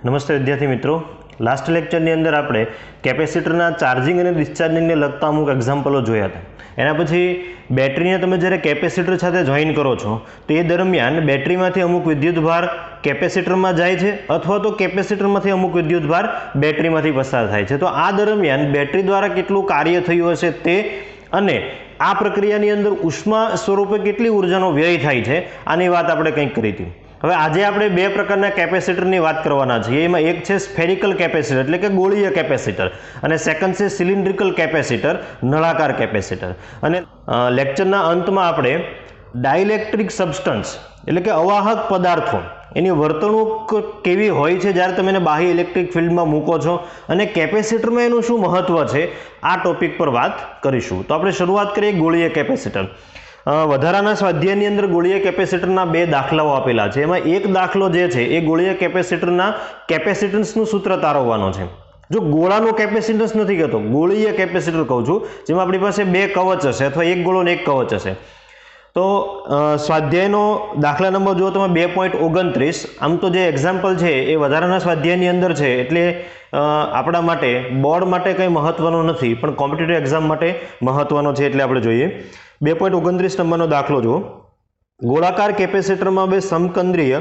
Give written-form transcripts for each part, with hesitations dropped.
નમસ્તે વિદ્યાર્થી મિત્રો, લાસ્ટ લેક્ચરની અંદર આપણે કેપેસિટરના ચાર્જિંગ અને ડિસ્ચાર્જિંગને લગતા અમુક એક્ઝામ્પલો જોયા હતા. એના પછી બેટરીને તમે જ્યારે કેપેસિટર સાથે જોઈન કરો છો તો એ દરમિયાન બેટરીમાંથી અમુક વિદ્યુતભાર કેપેસિટરમાં જાય છે અથવા તો કેપેસિટરમાંથી અમુક વિદ્યુતભાર બેટરીમાંથી પસાર થાય છે. તો આ દરમિયાન બેટરી દ્વારા કેટલું કાર્ય થયું હશે તે અને આ પ્રક્રિયાની અંદર ઉષ્મા સ્વરૂપે કેટલી ઉર્જાનો વ્યય થાય છે આની વાત આપણે કંઈક કરી હતી. હવે આજે આપણે બે પ્રકારના કેપેસિટરની વાત કરવાના છીએ. એમાં એક છે સ્ફેરિકલ કેપેસિટર એટલે કે ગોળીય કેપેસિટર અને સેકન્ડ છે સિલિન્ડ્રિકલ કેપેસિટર, નળાકાર કેપેસિટર. અને લેક્ચરના અંતમાં આપણે ડાઇલેક્ટ્રિક સબસ્ટન્સ એટલે કે અવાહક પદાર્થો એની વર્તણૂક કેવી હોય છે જ્યારે તમે એને બાહ્ય ઇલેક્ટ્રિક ફિલ્ડમાં મૂકો છો અને કેપેસિટરમાં એનું શું મહત્વ છે આ ટોપિક પર વાત કરીશું. તો આપણે શરૂઆત કરીએ ગોળીય કેપેસિટર. વધારાના સ્વાધ્યાયની અંદર ગોળીય કેપેસિટરના બે દાખલાઓ આપેલા છે. એમાં એક દાખલો જે છે એ ગોળીય કેપેસિટરના કેપેસિટન્સનું સૂત્ર તારવવાનો છે. જો ગોળાનું કેપેસિટન્સ નથી કહેતો, ગોળીય કેપેસિટર કહું છું, જેમાં આપણી પાસે બે કવચ હશે અથવા એક ગોળો ને એક કવચ હશે. તો સ્વાધ્યાયનો દાખલા નંબર જો તમે 2.29, આમ તો જે એક્ઝામ્પલ છે એ વધારાના સ્વાધ્યાયની અંદર છે એટલે આપણા માટે બોર્ડ માટે કંઈ મહત્વનું નથી, પણ કોમ્પિટિટિવ એક્ઝામ માટે મહત્વનો છે એટલે આપણે જોઈએ. 2.29 નંબરનો દાખલો જુઓ. ગોળાકાર કેપેસિટરમાં બે સમકેન્દ્રીય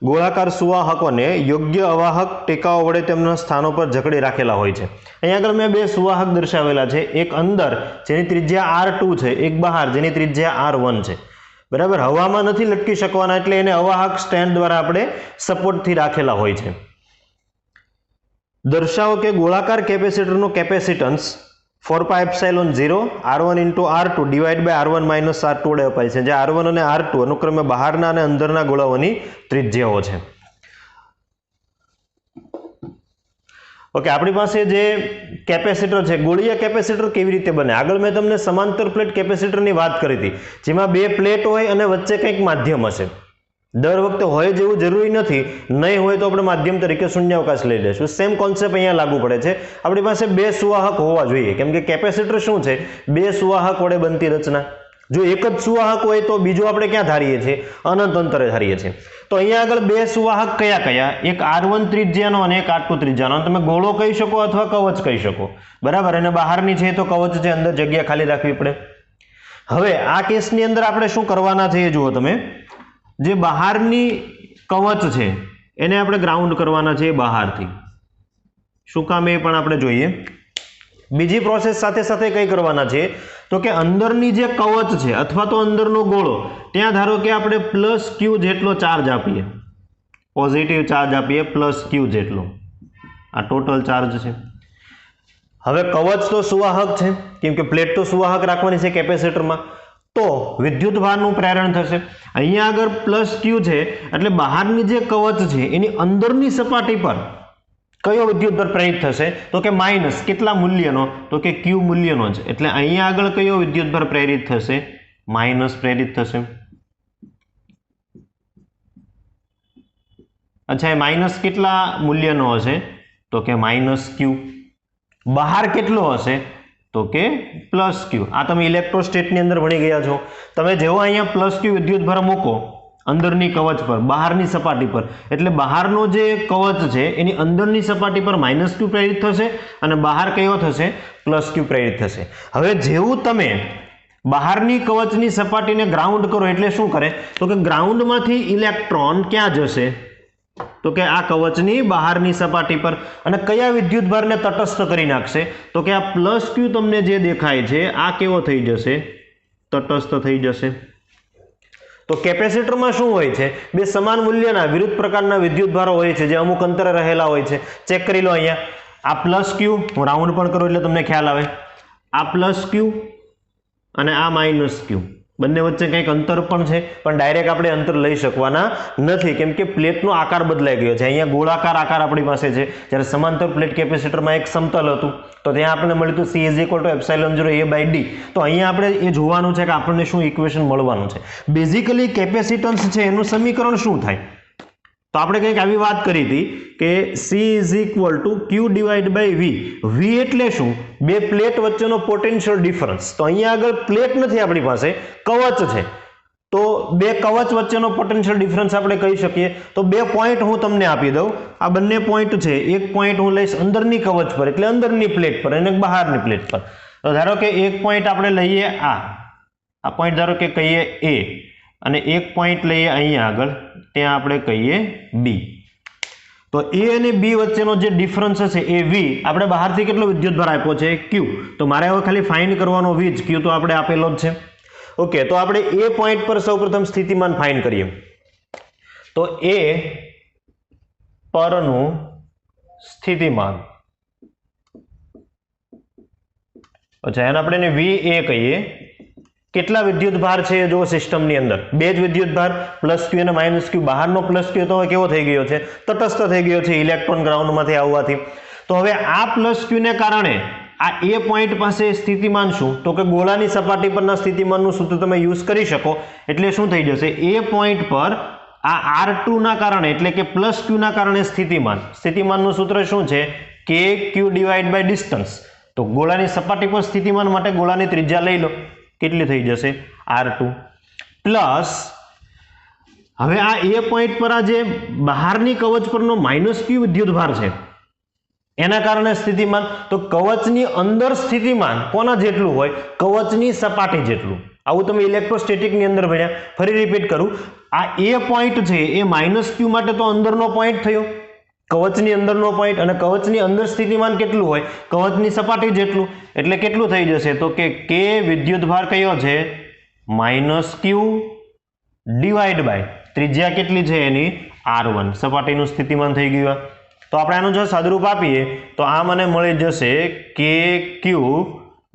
ગોળાકાર સુવાહકોને યોગ્ય અવાહક ટેકાઓ વડે તેમના સ્થાનો પર જકડી રાખેલા હોય છે. અહીંયા આગળ મેં બે સુવાહક દર્શાવેલા છે, એક અંદર જેની ત્રિજ્યા R2 છે, એક બહાર જેની ત્રિજ્યા R1 છે. બરાબર, હવામાં નથી લટકી શકવાના એટલે એને અવાહક સ્ટેન્ડ દ્વારા આપણે સપોર્ટથી રાખેલા હોય છે. દર્શાવો કે ગોળાકાર કેપેસિટરનું capacitance 4πε0 R1 into R2 divided by R1 minus R2 વડે અપાય છે, જે R1 અને R2 અનુક્રમે બહારના અને અંદરના ગોળાઓની ત્રિજ્યાઓ છે. ઓકે, આપણી પાસે જે કેપેસિટર છે, ગોળીય કેપેસિટર કેવી રીતે બને? આગળ મેં તમને સમાંતર પ્લેટ કેપેસિટરની વાત કરી હતી, જેમાં બે પ્લેટ હોય અને વચ્ચે કંઈક માધ્યમ હશે. દર વખતે હોય જેવું જરૂરી નથી, નહીં હોય તો આપણે માધ્યમ તરીકે શૂન્યાવકાશ લઈ લઈશું. સેમ કોન્સેપ્ટ અહીંયા લાગુ પડે છે. આપણી પાસે બે સુવાહક હોવા જોઈએ, કેમ કે કેપેસિટર શું છે? બે સુવાહક વડે બનતી રચના. જો એક જ સુવાહક હોય તો બીજું આપણે ક્યાં ધારીએ છીએ? અનંત અંતરે ધારીએ છીએ. તો અહીંયા આગળ બે સુવાહક કયા કયા? એક R1 ત્રિજ્યાનો અને એક R2 ત્રિજ્યાનો. તમે ગોળો કહી શકો અથવા કવચ કહી શકો. બરાબર, અને બહારની છે તો કવચ છે, અંદર જગ્યા ખાલી રાખવી પડે. હવે આ કેસની અંદર આપણે શું કરવાના છે એ જુઓ તમે. જે બહારની કવચ છે એને આપણે ગ્રાઉન્ડ કરવાના છે બહારથી. શું કામ એ પણ આપણે જોઈએ. બીજી પ્રોસેસ સાથે સાથે કઈ કરવાના છે તો કે અંદરની જે કવચ છે અથવા તો અંદરનો ગોળો, ત્યાં ધારો કે આપણે +q જેટલો ચાર્જ આપીએ, પોઝિટિવ ચાર્જ આપીએ +q જેટલો. આ ટોટલ ચાર્જ છે. હવે કવચ તો સુવાહક છે, કેમ કે પ્લેટ તો સુવાહક રાખવાની છે કેપેસિટરમાં, તો વિદ્યુતભારનું પ્રેરણ થશે. અહીંયા આગળ +q છે એટલે બહારની જે કવચ છે એની અંદરની સપાટી પર કયો વિદ્યુતભાર પ્રેરિત થશે તો કે માઇનસ કેટલા મૂલ્યનો? તો કે q મૂલ્યનો જ. એટલે અહીંયા આગળ કયો વિદ્યુતભાર પ્રેરિત થશે? માઇનસ પ્રેરિત થશે. અચ્છા, એ માઇનસ કેટલા મૂલ્યનો હશે? તો કે -q. બહાર કેટલો હશે? તો કે +q. આ તમે ઇલેક્ટ્રોસ્ટેટની અંદર ભણી ગયા છો. તમે જેવો અહીંયા +q વિદ્યુતભાર મૂકો અંદરની કવચ પર, બહારની સપાટી પર, એટલે બહારનો જે કવચ છે એની અંદરની સપાટી પર -q પ્રેરિત થશે અને બહાર કયો થશે? +q પ્રેરિત થશે. હવે જેવું તમે બહારની કવચની સપાટીને ગ્રાઉન્ડ કરો એટલે શું કરે તો કે ગ્રાઉન્ડમાંથી ઇલેક્ટ્રોન ક્યાં જશે? તો કે આ કવચની બહારની સપાટી પર. અને કયા વિદ્યુતભારને તટસ્થ કરી નાખશે? તો કે આ +q તમને જે દેખાય છે આ કેવો થઈ જશે? તટસ્થ થઈ જશે. તો કેપેસિટરમાં શું હોય છે? બે સમાન મૂલ્યના વિરુદ્ધ પ્રકારના વિદ્યુતભારો હોય છે જે અમુક અંતરે રહેલા હોય છે. ચેક કરી લો. અહીંયા આ +q, હું રાઉન્ડ પણ કરું એટલે તમને ખ્યાલ આવે. આ +q અને આ -q, બંને વચ્ચે કંઈક અંતર પણ છે, પણ ડાયરેક્ટ આપણે અંતર લઈ શકવાના નથી, કેમ કે પ્લેટનો આકાર બદલાઈ ગયો છે. અહીંયા ગોળાકાર આકાર આપણી પાસે છે, જ્યારે સમાંતર પ્લેટ કેપેસિટરમાં એક સમતલ હતું તો ત્યાં આપણને મળ્યું હતું C = ε0a/d. તો અહીંયા આપણે એ જોવાનું છે કે આપણને શું ઇક્વેશન મળવાનું છે. બેઝિકલી કેપેસિટન્સ છે એનું સમીકરણ શું થાય? તો આપણે કંઈક આવી વાત કરી હતી કે C = q/v. v એટલે શું? બે પ્લેટ વચ્ચેનો પોટેન્શિયલ ડિફરન્સ. તો અહીંયા આગળ પ્લેટ નથી આપણી પાસે, કવચ છે. તો બે કવચ વચ્ચેનો પોટેન્શિયલ ડિફરન્સ આપણે કહી શકીએ. તો બે પોઈન્ટ હું તમને આપી દઉં. આ બંને પોઈન્ટ છે, એક પોઈન્ટ હું લઈશ અંદરની કવચ પર એટલે અંદરની પ્લેટ પર અને બહારની પ્લેટ પર. તો ધારો કે એક પોઈન્ટ આપણે લઈએ આ પોઈન્ટ ધારો કે કહીએ A અને એક પોઈન્ટ લઈએ અહીંયા આગળ, ત્યાં આપણે કહીએ B. તો A અને B વચ્ચેનો જે ડિફરન્સ છે એ V, આપણે બહારથી કેટલો વિદ્યુતભાર આપ્યો છે Q. તો મારે હવે ખાલી ફાઇન્ડ કરવાનો V જ, Q તો આપણે આપેલો જ છે. ઓકે, તો આપણે A પોઈન્ટ પર સૌપ્રથમ સ્થિતિમાન ફાઇન્ડ કરીએ. તો A પરનું સ્થિતિમાન, અચ્છા એને આપણે VA કહીએ. કેટલા વિદ્યુતભાર છે જો સિસ્ટમની અંદર? બે જ વિદ્યુતભાર, પ્લસ Q અને માઇનસ Q. બહારનો પ્લસ Q તો હવે કેવો થઈ ગયો છે? તટસ્થ થઈ ગયો છે ઇલેક્ટ્રોન ગ્રાઉન્ડમાંથી આવવાથી. તો હવે આ પ્લસ Q ને કારણે આ A પોઈન્ટ પાસે સ્થિતિમાન શું? તો કે ગોળાની સપાટી પરના સ્થિતિમાનનું સૂત્ર તમે યુઝ કરી શકો. એટલે શું થઈ જશે? A પોઈન્ટ પર આ R2 ના કારણે એટલે કે પ્લસ Q ના કારણે સ્થિતિમાનનું સૂત્ર શું છે? KQ divide by distance. તો ગોળાની સપાટી પર સ્થિતિમાન માટે ગોળાની ત્રિજ્યા લઈ લો, કેટલી થઈ જશે? R2 પ્લસ હવે આ A પોઈન્ટ પર આ જે બહારની કવચ પરનો માઇનસ Q વિદ્યુતભાર છે એના કારણે સ્થિતિમાન. તો કવચની અંદર સ્થિતિમાન કોના જેટલું હોય? કવચની સપાટી જેટલું. આવું તમે ઇલેક્ટ્રોસ્ટેટિકની અંદર ભણ્યા. ફરી રિપીટ કરું, આ A પોઈન્ટ છે એ માઇનસ Q માટે તો અંદરનો પોઈન્ટ થયો, કવચની અંદરનો પોઈન્ટ, અને કવચની અંદર સ્થિતિમાન કેટલું હોય? કવચની સપાટી જેટલું. એટલે કેટલું થઈ જશે? તો કે K વિદ્યુતભાર કયો છે? માઇનસ Q ડિવાઇડ બાય ત્રિજ્યા કેટલી છે એની? R1. સપાટીનું સ્થિતિમાન થઈ ગયું. તો આપણે આનું જો સાદુરૂપ આપીએ તો આ મને મળી જશે KQ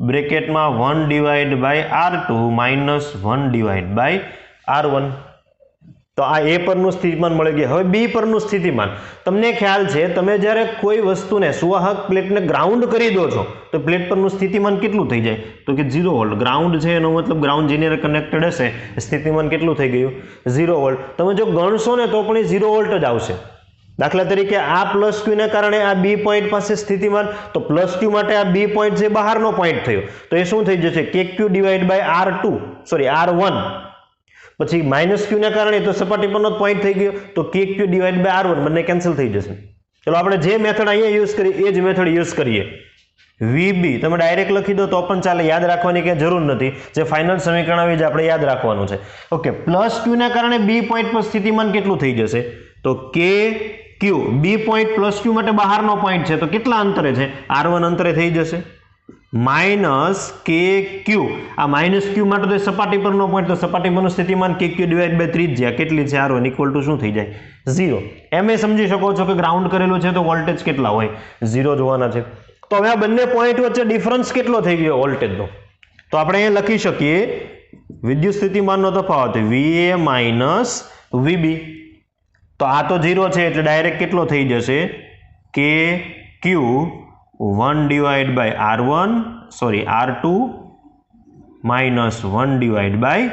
બ્રેકેટમાં 1 divide by R2 minus 1 divide by R1. તો આ A પરનું સ્થિતિમાન મળી ગયું. હવે B પરનું સ્થિતિમાન તમને ખ્યાલ છે, તમે જ્યારે કોઈ વસ્તુને સુવાહક પ્લેટને ગ્રાઉન્ડ કરી દો છો તો પ્લેટ પરનું સ્થિતિમાન કેટલું થઈ જાય? તો કે 0 વોલ્ટ. ગ્રાઉન્ડ છે એનો મતલબ ગ્રાઉન્ડ જેની કનેક્ટેડ હશે, સ્થિતિમાન કેટલું થઈ ગયું? 0 વોલ્ટ. તમે જો ગણશો ને તો પણ એ 0 વોલ્ટ જ આવશે. દાખલા તરીકે આ પ્લસ Q ને કારણે આ B પોઈન્ટ પાસે સ્થિતિમાન, તો પ્લસ Q માટે આ B પોઈન્ટ છે બહારનો પોઈન્ટ થયો, તો એ શું થઈ જશે? KQ divide by R1. પછી માઇનસ Q ને કારણે તો સપાટી પરનો પોઈન્ટ થઈ ગયો, તો KQ ડિવાઇડ બાય R1 બંને કેન્સલ થઈ જશે. ચલો આપણે જે મેથડ અહીંયા યુઝ કરીએ એ જ મેથડ યુઝ કરીએ. VB તમે ડાયરેક્ટ લખી દો તો પણ ચાલે, યાદ રાખવાની કઈ જરૂર નથી. જે ફાઇનલ સમીકરણ આવી જ આપણે યાદ રાખવાનું છે. ઓકે, પ્લસ Q ને કારણે B પોઈન્ટ પર સ્થિતિમાન કેટલું થઈ જશે? તો KQ, B point plus Q માટે બહારનો પોઈન્ટ છે તો કેટલા અંતરે છે? R1 અંતરે થઈ જશે. માઇનસ KQ, આ માઇનસ Q માટે તો સપાટી પરનો પોઈન્ટ, તો સપાટી પરનું સ્થિતિમાન KQ ડિવાઇડ બાય ત્રિજ્યા કેટલી છે? R1 ઇક્વલ ટુ શું થઈ જાય? 0. એમ એ સમજી શકો છો કે ગ્રાઉન્ડ કરેલું છે તો વોલ્ટેજ કેટલા હોય? 0 જોવાના છે. તો હવે આ બંને પોઈન્ટ વચ્ચે ડિફરન્સ કેટલો થઈ ગયો વોલ્ટેજનો? તો આપણે અહીંયા લખી શકીએ વિદ્યુત સ્થિતિમાનનો તફાવત VA માઇનસ VB. તો આ તો 0 છે એટલે ડાયરેક્ટ કેટલો થઈ જશે? KQ 1 divide by R2 minus 1 divide by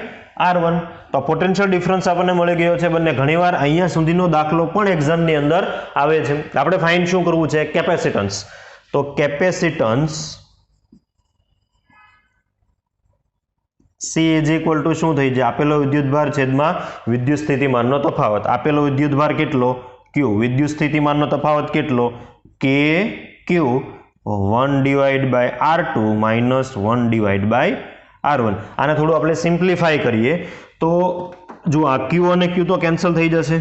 R1. તો પોટેન્શિયલ ડિફરન્સ આપણને મળી ગયો છે બંને. ઘણીવાર અહીંયા સુધીનો દાખલો પણ એક્ઝામની અંદર આવે છે. આપણે ફાઇન્ડ શું કરવું છે? કેપેસિટન્સ. તો capacitance C is equal to શું થઈ જાય? આપેલો વિદ્યુતભાર છેદમાં વિદ્યુત સ્થિતિમાનનો તફાવત. આપેલો વિદ્યુતભાર કેટલો? Q. વિદ્યુત સ્થિતિમાનનો તફાવત કેટલો? KQ 1 divide by R2 minus 1 divide by R1. આને થોડું આપણે સિમ્પ્લિફાય કરીએ તો જો આ Q અને Q તો કેન્સલ થઈ જશે.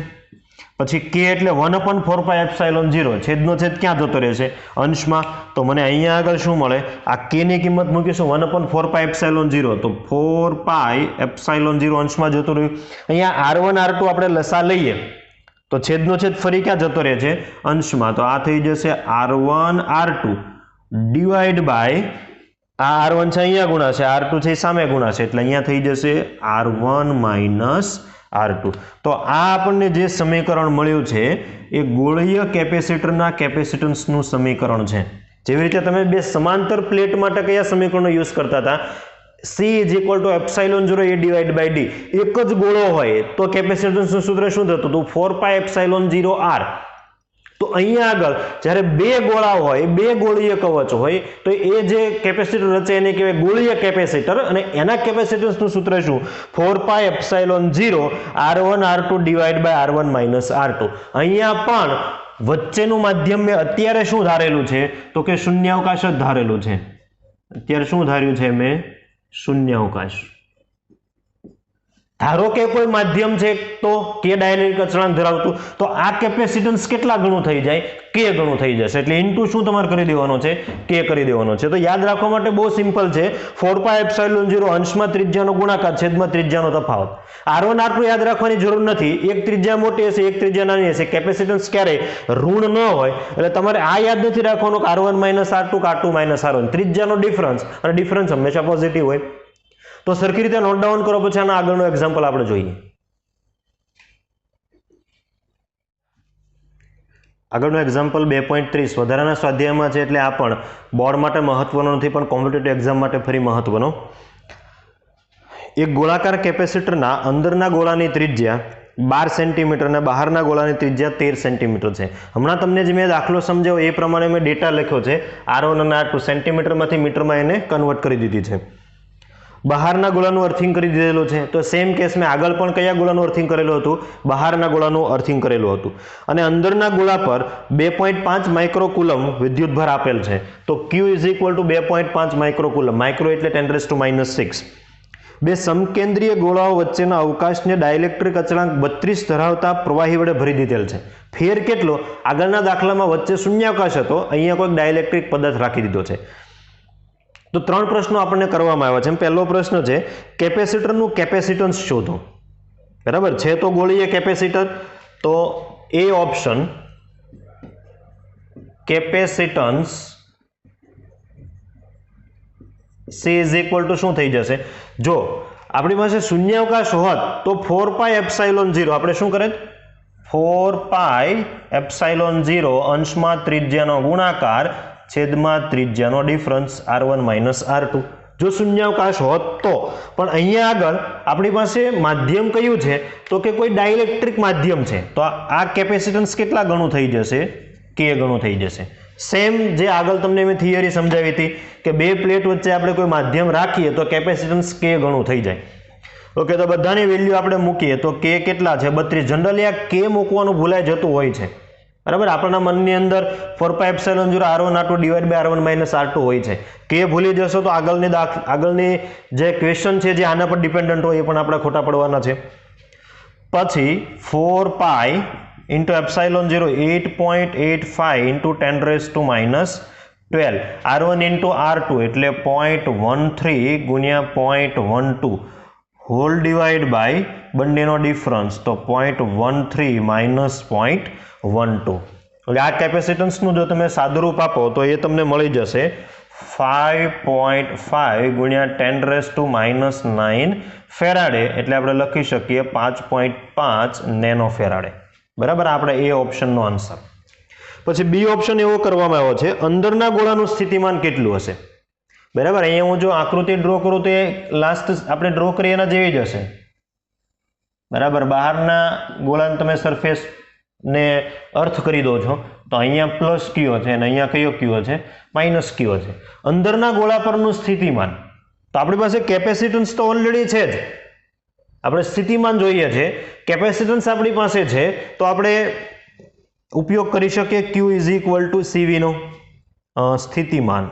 પછી K એટલે 1/4πε0, છેદનો છેદ ક્યાં જતો રહેશે? અંશમાં. તો મને અહીંયા આગળ શું મળે? આ K ની કિંમત મૂકીશું 1/4πε0, તો 4πε0 અંશમાં જતું રહ્યું. અહીંયા R1 R2 આપણે લસા લઈએ તો છેદનો છેદ ફરી ક્યાં જતો રહે છે? અંશમાં. તો આ થઈ જશે R1 R2 ડિવાઇડ બાય આ R1 છે અહીંયા ગુણાશે, R2 છે સામે ગુણાશે, એટલે અહીંયા થઈ જશે R1 માઇનસ R2. તો આ આપણને જે સમીકરણ મળ્યું છે એ ગોળીય કેપેસિટરના કેપેસિટન્સનું સમીકરણ છે. જેવી રીતે તમે બે સમાંતર પ્લેટ માટે કયા સમીકરણો યુઝ કરતા હતા? C is equal to ε0 A divide by D. એક જ ગોળો હોય તો કેપેસિટન્સનું સૂત્ર શું થતું હતું? 4πε0R. તો અહીંયા આગળ જ્યારે બે ગોળા હોય, બે ગોળીય કવચ હોય, તો એ જે કેપેસિટર રચે એને કહેવાય ગોળીય કેપેસિટર, અને એના કેપેસિટન્સનું સૂત્ર શું? 4πε0 R1 R2 divide by R1 minus R2. અહીંયા પણ વચ્ચેનું માધ્યમ મેં અત્યારે શું ધારેલું છે? તો કે શૂન્યાવકાશ જ ધારેલું છે. અત્યારે શું ધાર્યું છે મેં? શૂન્યાવકાશ. ધારો કે કોઈ માધ્યમ છે તો કે ડાયલેક્ટ્રિક અચળાંક ધરાવતું, તો આ કેપેસિટન્સ કેટલા ગણું થઈ જાય? કે ગણું થઈ જશે. એટલે ઇન્ટુ શું તમારે કરી દેવાનો છે? કે કરી દેવાનો છે. તો યાદ રાખવા માટે બહુ સિમ્પલ છે. 4πε0 અંશમાં ત્રિજ્યાનો ગુણાકાર છેદમાં ત્રિજ્યાનો તફાવત. R1 R2 યાદ રાખવાની જરૂર નથી. એક ત્રિજ્યા મોટી હશે, એક ત્રિજ્યા નાની હશે. કેપેસિટન્સ ક્યારેય ઋણ ન હોય, એટલે તમારે આ યાદ નથી રાખવાનું કે R1 માઇનસ R2 કે R2 માઇનસ R1. ત્રિજ્યાનો ડિફરન્સ, અને ડિફરન્સ હંમેશા પોઝિટિવ હોય. તો સરખી રીતે નોટ ડાઉન કરો, પછી આના આગળનું એક્ઝામ્પલ આપણે જોઈએ. આગળનું એક્ઝામ્પલ 2.30 વધારાના સ્વાધ્યાયમાં છે, એટલે આ પણ બોર્ડ માટે મહત્વનો નથી, પણ કોમ્પિટિટિવ એક્ઝામ માટે ફરી મહત્વનો. એક ગોળાકાર કેપેસિટરના અંદરના ગોળાની ત્રિજ્યા 12 સેન્ટીમીટર અને બહારના ગોળાની ત્રિજ્યા 13 સેન્ટીમીટર છે. હમણાં તમને જે મેં દાખલો સમજાવ્યો એ પ્રમાણે મેં ડેટા લખ્યો છે. R1 અને R2 સેન્ટીમીટરમાંથી મીટરમાં એને કન્વર્ટ કરી દીધી છે. બહારના ગોળાનું અર્થિંગ કરી દીધેલું છે. તો સેમ કેસ મેં આગળ પણ કયા ગોળાનું અર્થિંગ કરેલું હતું? બહારના ગોળાનું અર્થિંગ કરેલું હતું. અને અંદરના ગોળા પર 2.5 માઇક્રોકુલમ વિદ્યુતભાર આપેલ છે. તો Q is equal two 2.5 માઇક્રોકુલમ. Micro એટલે 10⁻⁶. બે સમકેન્દ્રીય ગોળાઓ વચ્ચેના અવકાશને ડાયલેક્ટ્રિક અચળાંક 32 ધરાવતા પ્રવાહી વડે ભરી દીધેલ છે. ફેર કેટલો? આગળના દાખલામાં વચ્ચે શૂન્યાવકાશ હતો, અહીંયા કોઈક ડાયલેક્ટ્રિક પદાર્થ રાખી દીધો છે. તો 3 પ્રશ્નો આપણને કરવામાં આવ્યા છે. પહેલો પ્રશ્ન છે કેપેસિટરનું કેપેસિટન્સ શોધો. બરાબર છે, તો ગોળીય કેપેસિટર, તો એ option capacitance C is equal to શું થઈ જશે? જો આપણી પાસે શૂન્યાવકાશ હોત તો 4πε0 આપણે શું કરે? 4πε0 અંશમાં ત્રિજ્યાનો ગુણાકાર છેદમાં ત્રિજ્યાનો ડિફરન્સ R1 માઇનસ R2. જો શૂન્યાવકાશ હોત તો. પણ અહીંયા આગળ આપણી પાસે માધ્યમ કયું છે? તો કે કોઈ ડાઇલેક્ટ્રિક માધ્યમ છે. તો આ કેપેસિટન્સ કેટલા ગણું થઈ જશે? કે ગણું થઈ જશે. સેમ જે આગળ તમને મેં થિયરી સમજાવી હતી કે બે પ્લેટ વચ્ચે આપણે કોઈ માધ્યમ રાખીએ તો કેપેસિટન્સ કે ગણું થઈ જાય. ઓકે, તો બધાની વેલ્યુ આપણે મૂકીએ તો કે કેટલા છે? 32. જનરલી આ કે મૂકવાનું ભૂલાઈ જતું હોય છે. બરાબર, આપણા મનની અંદર 4πε0 R1 R2 divide by R1 minus R2 હોય છે. કે ભૂલી જશો તો આગળની જે ક્વેશ્ચન છે જે આના પર ડિપેન્ડન્ટ હોય એ પણ આપણે ખોટા પડવાના છે. પછી 4π into ε0 8.85 into 10⁻⁻12 R1 into R2 એટલે 0.13 ગુણ્યા 0.12 હોલ ડિવાઈડ બાય બંનેનો ડિફરન્સ, તો 0.13 માઇનસ 0.12. એટલે આ કેપેસિટન્સનું જો તમે સાદુરૂપ આપો તો એ તમને મળી જશે 5.5 ગુણ્યા 10⁻⁹ ફેરાડે, એટલે આપણે લખી શકીએ 5.5 નેનો ફેરાડે. બરાબર, આપણે એ ઓપ્શનનો આન્સર. પછી બી ઓપ્શન એવો કરવામાં આવ્યો છે અંદરના ગોળાનું સ્થિતિમાન કેટલું હશે? બરાબર, અહીંયા હું જો આકૃતિ ડ્રો કરું તો એ લાસ્ટ આપણે ડ્રો કરીએ એના જેવી જ હશે. બરાબર, બહારના ગોળાને તમે સરફેસ ને અર્થ કરી દો છો તો અહીંયા પ્લસ કયો છે અને અહીંયા કયો કયો છે? માઇનસ કયો છે. અંદરના ગોળા પરનું સ્થિતિમાન, તો આપણી પાસે કેપેસિટન્સ તો ઓલરેડી છે જ, આપણે સ્થિતિમાન જોઈએ છે. કેપેસિટન્સ આપણી પાસે છે તો આપણે ઉપયોગ કરી શકીએ Q is equal two CV નો સ્થિતિમાન.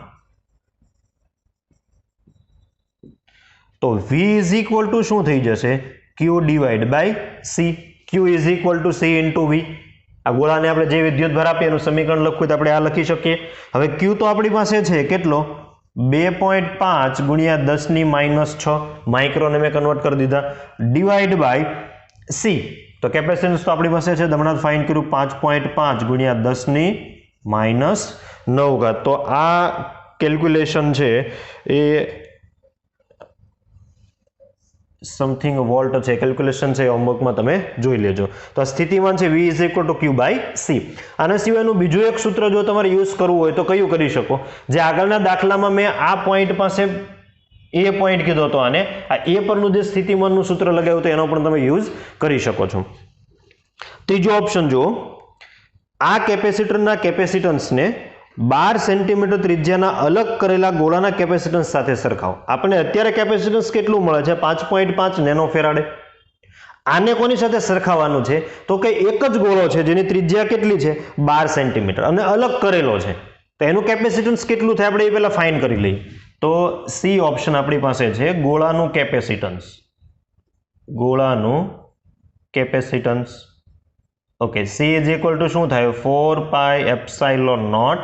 તો V ઇઝ ઇક્વલ ટુ શું થઈ જશે? Q divide by C. Q is equal to C into V. આ ગોળાને આપણે જે વિદ્યુતભાર આપીએ એનું સમીકરણ લખવું તો આપણે આ લખી શકીએ. હવે Q તો આપણી પાસે છે કેટલો? 2.5 ગુણ્યા 10⁻⁶ માઇક્રોને મેં કન્વર્ટ કરી દીધા, ડિવાઈડ બાય C. તો કેપેસિટન્સ તો આપણી પાસે છે, હમણાં ફાઇન્ડ કર્યું 5.5 ગુણ્યા 10⁻⁹. તો આ કેલ્ક્યુલેશન છે એ સમથિંગ વોલ્ટ છે, કેલ્ક્યુલેશન છે હોમવર્કમાં તમે જોઈ લેજો. તો આ સ્થિતિમાન છે V is equal to Q by C. આના સિવાયનું બીજું એક સૂત્ર જો તમારે યુઝ કરવું હોય તો કયું કરી શકો? જે આગળના દાખલામાં મેં આ પોઈન્ટ પાસે એ પોઈન્ટ કીધો હતો, આને આ એ પરનું જે સ્થિતિમાનનું સૂત્ર લગાવ્યું તો એનો પણ તમે યુઝ કરી શકો છો. ત્રીજો ઓપ્શન જુઓ, આ કેપેસિટરના કેપેસિટન્સને 12 સેન્ટીમીટર ત્રિજ્યાના અલગ કરેલા ગોળાના કેપેસિટન્સ સાથે સરખાવો. આપણને અત્યારે કેપેસિટન્સ કેટલું મળે છે? 5.5 નેનો ફેરાડે. આને કોની સાથે સરખાવવાનું છે? તો કે એક જ ગોળો છે જેની ત્રિજ્યા કેટલી છે? 12 સેન્ટીમીટર અને અલગ કરેલો છે, તો એનું કેપેસિટન્સ કેટલું થાય આપણે એ પહેલા ફાઇન કરી લઈએ. તો સી ઓપ્શન આપણી પાસે છે, ગોળાનું કેપેસિટન્સ. ગોળાનું capacitance. Okay, C is equal to શું થાય? 4 પાઈ એપ્સાઇલોન નોટ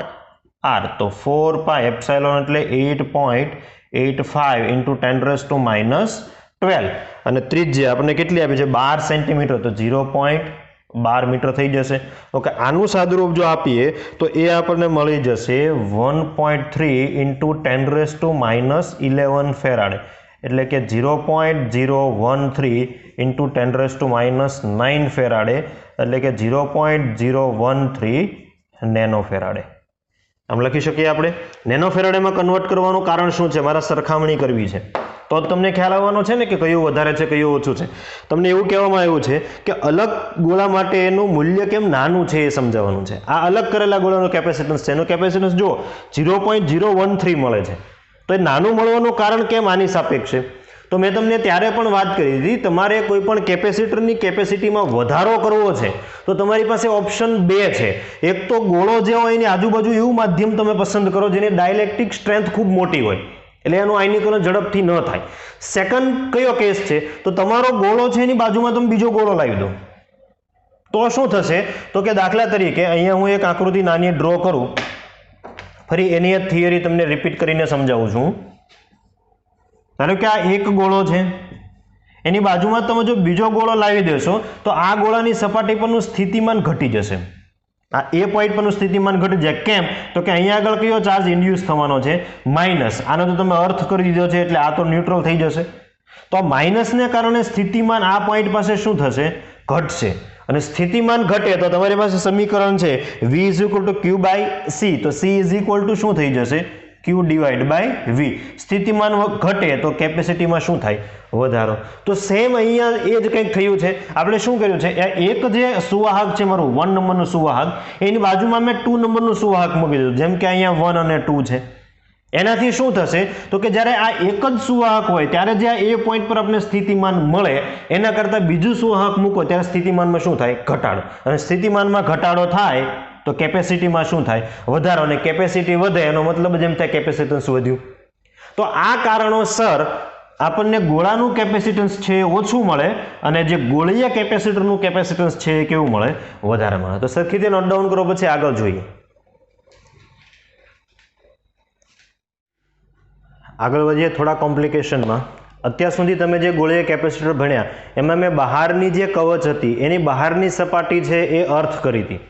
આર. તો 4 પાઈ એપ્સાઇલોન એટલે 8.85 ઇન્ટુ 10⁻⁻12 અને ત્રિજ્યા આપણને કેટલી આપી છે? 12 સેન્ટીમીટર, તો 0.12 મીટર થઈ જશે. ઓકે, આનું સાદુરૂપ જો આપીએ તો એ આપણને મળી જશે 1.3 ઇન્ટુ 10⁻11 ફેરાડે, એટલે કે 0.013 ઇન્ટુ 10⁻9 ફેરાડે, એટલે કે 0.013 નેનો ફેરાડે. આમ લખી શકીએ આપણે. નેનો ફેરાડેમાં કન્વર્ટ કરવાનું કારણ શું છે? મારા સરખામણી કરવી છે, તો તમને ખ્યાલ આવવાનો છે ને કે કયું વધારે છે કયું ઓછું છે. તમને એવું કહેવામાં આવ્યું છે કે અલગ ગોળા માટે એનું મૂલ્ય કેમ નાનું છે એ સમજાવવાનું છે. આ અલગ કરેલા ગોળાનું કેપેસિટન્સ છે, એનું કેપેસિટન્સ જો 0.013 મળે છે, તો એ નાનું મળવાનું કારણ કેમ આની સાપેક્ષે? તો મેં તમને ત્યારે પણ વાત કરી હતી, તમારે કોઈ પણ કેપેસિટરની કેપેસિટીમાં વધારો કરવો છે તો તમારી પાસે ઓપ્શન 2 છે. એક તો ગોળો જે હોય એની આજુબાજુ એવું માધ્યમ તમે પસંદ કરો જેની ડાયલેક્ટ્રિક સ્ટ્રેન્થ ખૂબ મોટી હોય, એટલે એનું આયનીકરણ ઝડપથી ન થાય. સેકન્ડ કયો કેસ છે? તો તમારો ગોળો છે એની બાજુમાં તમે બીજો ગોળો લાવી દો, તો શું થશે? તો કે દાખલા તરીકે અહીંયા હું એક આકૃતિ નાની ડ્રો કરું, ફરી એની થિયરી તમને રિપીટ કરીને સમજાવું છું. ધારો કે આ એક ગોળો છે, એની બાજુમાં તમે જો બીજો ગોળો લાવી દેશો તો આ ગોળાની સપાટી પરનું સ્થિતિમાન ઘટી જશે. આ એ પોઈન્ટ પરનું સ્થિતિમાન ઘટી જાય. કેમ? તો કે અહીંયા આગળ કયો ચાર્જ ઇન્ડ્યુસ થવાનો છે? માઇનસ. આનો તો તમે અર્થ કરી દીધો છે એટલે આ તો ન્યુટ્રલ થઈ જશે. તો માઇનસને કારણે સ્થિતિમાન આ પોઈન્ટ પાસે શું થશે? ઘટશે. અને સ્થિતિમાન ઘટે તો તમારી પાસે સમીકરણ છે v = q / c. તો c = શું થઈ જશે? q / v. સ્થિતિમાન ઘટે તો કેપેસિટીમાં શું થાય? વધારો. તો સેમ અહીંયા એ જ કંઈક થયું છે. આપણે શું કર્યું છે? એક જે સુવાહક છે મારું 1 નંબરનું સુવાહક, એની બાજુમાં મેં 2 નંબરનું સુવાહક મૂકી દીધું, જેમ કે અહીંયા 1 અને 2 છે. એનાથી શું થશે? તો કે જ્યારે આ એક જ સુવાહક હોય ત્યારે જે આ એ પોઈન્ટ પર આપણે સ્થિતિમાન મળે એના કરતાં બીજું સુવાહક મૂકો ત્યારે સ્થિતિમાનમાં શું થાય? ઘટાડો. અને સ્થિતિમાનમાં ઘટાડો થાય તો કેપેસિટીમાં શું થાય? વધારો. અને કેપેસિટી વધે એનો મતલબ જ એમ થાય કેપેસિટન્સ વધ્યું. તો આ કારણોસર આપણને ગોળાનું કેપેસિટન્સ છે ઓછું મળે અને જે ગોળીય કેપેસિટરનું કેપેસિટન્સ છે એ કેવું મળે? વધારે મળે. તો સરખી રીતે નોટ ડાઉન કરો, પછી આગળ જોઈએ. આગળ વધીએ થોડા કોમ્પ્લિકેશનમાં. અત્યાર સુધી તમે જે ગોળીય કેપેસિટર ભણ્યા એમાં મેં બહારની જે કવચ હતી એની બહારની સપાટી છે એ અર્થ કરી હતી.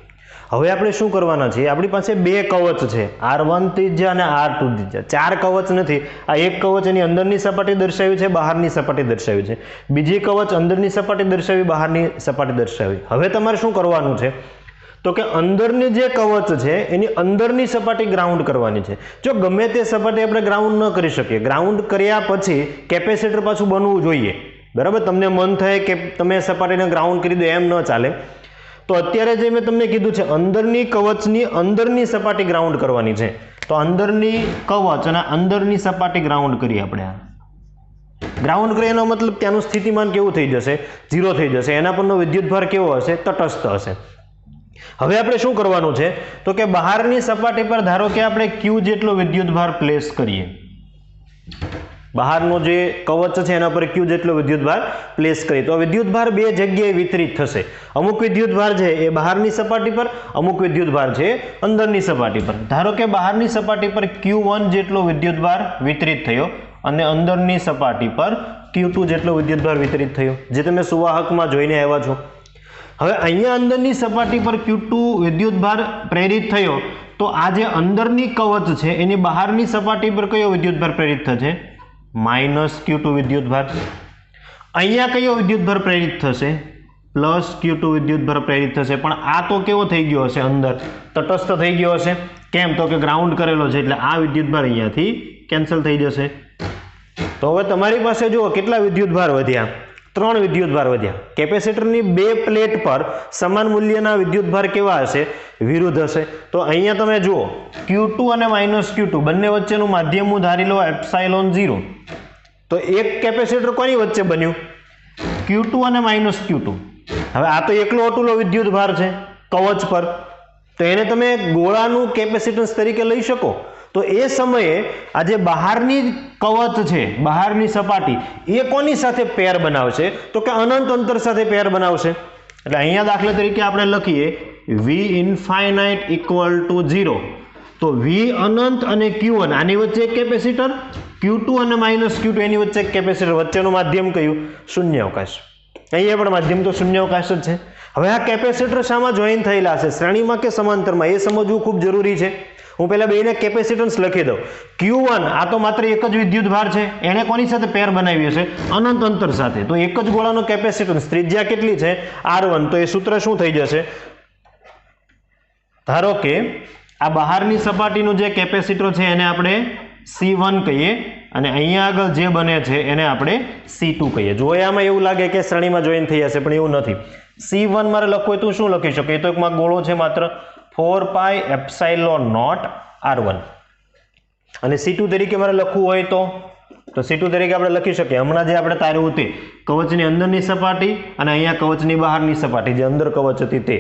હવે આપણે શું કરવાના છે? આપણી પાસે 2 કવચ છે, R1 ત્રિજ્યા અને R2 ત્રિજ્યા. 4 કવચ નથી. આ એક કવચ એની અંદરની સપાટી દર્શાવી છે, બહારની સપાટી દર્શાવી છે. બીજી કવચ અંદરની સપાટી દર્શાવી, બહારની સપાટી દર્શાવી. હવે તમારે શું કરવાનું છે? તો કે અંદરની જે કવચ છે એની અંદરની સપાટી ગ્રાઉન્ડ કરવાની છે. જો ગમે તે સપાટી આપણે ગ્રાઉન્ડ ન કરી શકીએ, ગ્રાઉન્ડ કર્યા પછી કેપેસિટર પાછું બનવું જોઈએ. બરાબર? તમને મન થાય કે તમે સપાટીને ગ્રાઉન્ડ કરી દો, એમ ન ચાલે. તો અત્યારે જે મેં તમને કીધું છે અંદરની કવચની અંદરની સપાટી ગ્રાઉન્ડ કરવાની છે. તો અંદરની કવચ અને અંદરની સપાટી ગ્રાઉન્ડ કરીએ આપણે. ગ્રાઉન્ડ કરીએ એનો મતલબ ત્યાંનું સ્થિતિમાન કેવું થઈ જશે? 0 થઈ જશે. એના પરનો વિદ્યુતભાર કેવો હશે? તટસ્થ હશે. હવે આપણે શું કરવાનું છે? તો કે બહારની સપાટી પર ધારો કે આપણે q જેટલો વિદ્યુતભાર પ્લેસ કરીએ. બહારનો જે કવચ છે એના પર q જેટલો વિદ્યુતભાર પ્લેસ કરીએ તો વિદ્યુતભાર 2 જગ્યાએ વિતરિત થશે. અમુક વિદ્યુતભાર છે એ બહારની સપાટી પર, અમુક વિદ્યુતભાર છે અંદરની સપાટી પર. ધારો કે બહારની સપાટી પર q1 જેટલો વિદ્યુતભાર વિતરિત થયો અને અંદરની સપાટી પર q2 જેટલો વિદ્યુતભાર વિતરિત થયો, જે તમે સુવાહકમાં જોઈને આવ્યા છો. હવે અહીંયા અંદરની સપાટી પર q2 વિદ્યુતભાર પ્રેરિત થયો તો આ જે અંદરની કવચ છે એની બહારની સપાટી પર કયો વિદ્યુતભાર પ્રેરિત થશે? -q2 વિદ્યુતભાર. અહીંયા કયો વિદ્યુતભાર પ્રેરિત થશે? +q2 વિદ્યુતભાર પ્રેરિત થશે. પણ આ તો કેવો થઈ ગયો હશે? અંદર તટસ્થ થઈ ગયો હશે. કેમ? તો કે ગ્રાઉન્ડ કરેલો છે એટલે આ વિદ્યુતભાર અહીંયાથી કેન્સલ થઈ જશે. તો હવે તમારી પાસે જુઓ કેટલા વિદ્યુતભાર વધ્યા? 3 વિદ્યુતભાર વધ્યા. કેપેસિટરની 2 પ્લેટ પર સમાન મૂલ્યના વિદ્યુતભાર કેવા હશે? વિરુદ્ધ હશે. તો અહીંયા તમે જુઓ Q2 અને -Q2 બંને વચ્ચેનું માધ્યમ હું ધારી લો ε0. તો એક કેપેસિટર કોની વચ્ચે બન્યું? Q2 અને -Q2. હવે આ તો એકલો અટુલો વિદ્યુતભાર છે કવચ પર, તો એને તમે ગોળાનું કેપેસિટન્સ તરીકે લઈ શકો. તો એ સમયે આ જે બહારની કવચ છે, બહારની સપાટી, એ કોની સાથે પેર બનાવશે? તો કે અનંત અંતર સાથે પેર બનાવશે. એટલે અહીંયા દાખલા તરીકે આપણે લખીએ V ઇન્ફાઇનાઇટ ઇક્વલ ટુ 0. તો V અનંત અને Q1 આની વચ્ચે એક કેપેસિટર, Q2 અને -Q2 એની વચ્ચે એક કેપેસિટર, વચ્ચેનું માધ્યમ કયું? શૂન્યાવકાશ. અહીંયા પણ માધ્યમ તો શૂન્યાવકાશ જ છે. હવે આ કેપેસિટર શામાં જોઈન થયેલા છે, શ્રેણીમાં કે સમાંતરમાં, એ સમજવું ખૂબ જરૂરી છે. હું પહેલા બેને કેપેસિટન્સ લખી દઉં. Q1 આ તો માત્ર એક જ વિદ્યુતભાર છે, એને કોની સાથે પેર બનાવી હશે? અનંત અંતર સાથે. તો એક જ ગોળાનો કેપેસિટન્સ, ત્રિજ્યા કેટલી છે? R1. તો એ સૂત્ર શું થઈ જશે? ધારો કે આ બહારની સપાટીનું જે કેપેસિટર છે એને આપણે C1 કહીએ, અને અહીંયા આગળ જે બને છે એને આપણે C2 કહીએ. જો આમાં એવું લાગે કે શ્રેણીમાં જોઈન થઈ હશે, પણ એવું નથી. C1 મારે લખવું હોય તો શું લખી શકું? એ તો એકમાં ગોળો છે માત્ર, 4πε0 R1. અને C2 તરીકે મારે લખવું હોય તો C2 તરીકે આપણે લખી શકીએ હમણાં જે આપણે તાર્યું તે કવચની અંદરની સપાટી અને અહીંયા કવચની બહારની સપાટી જે અંદર કવચ હતી તે.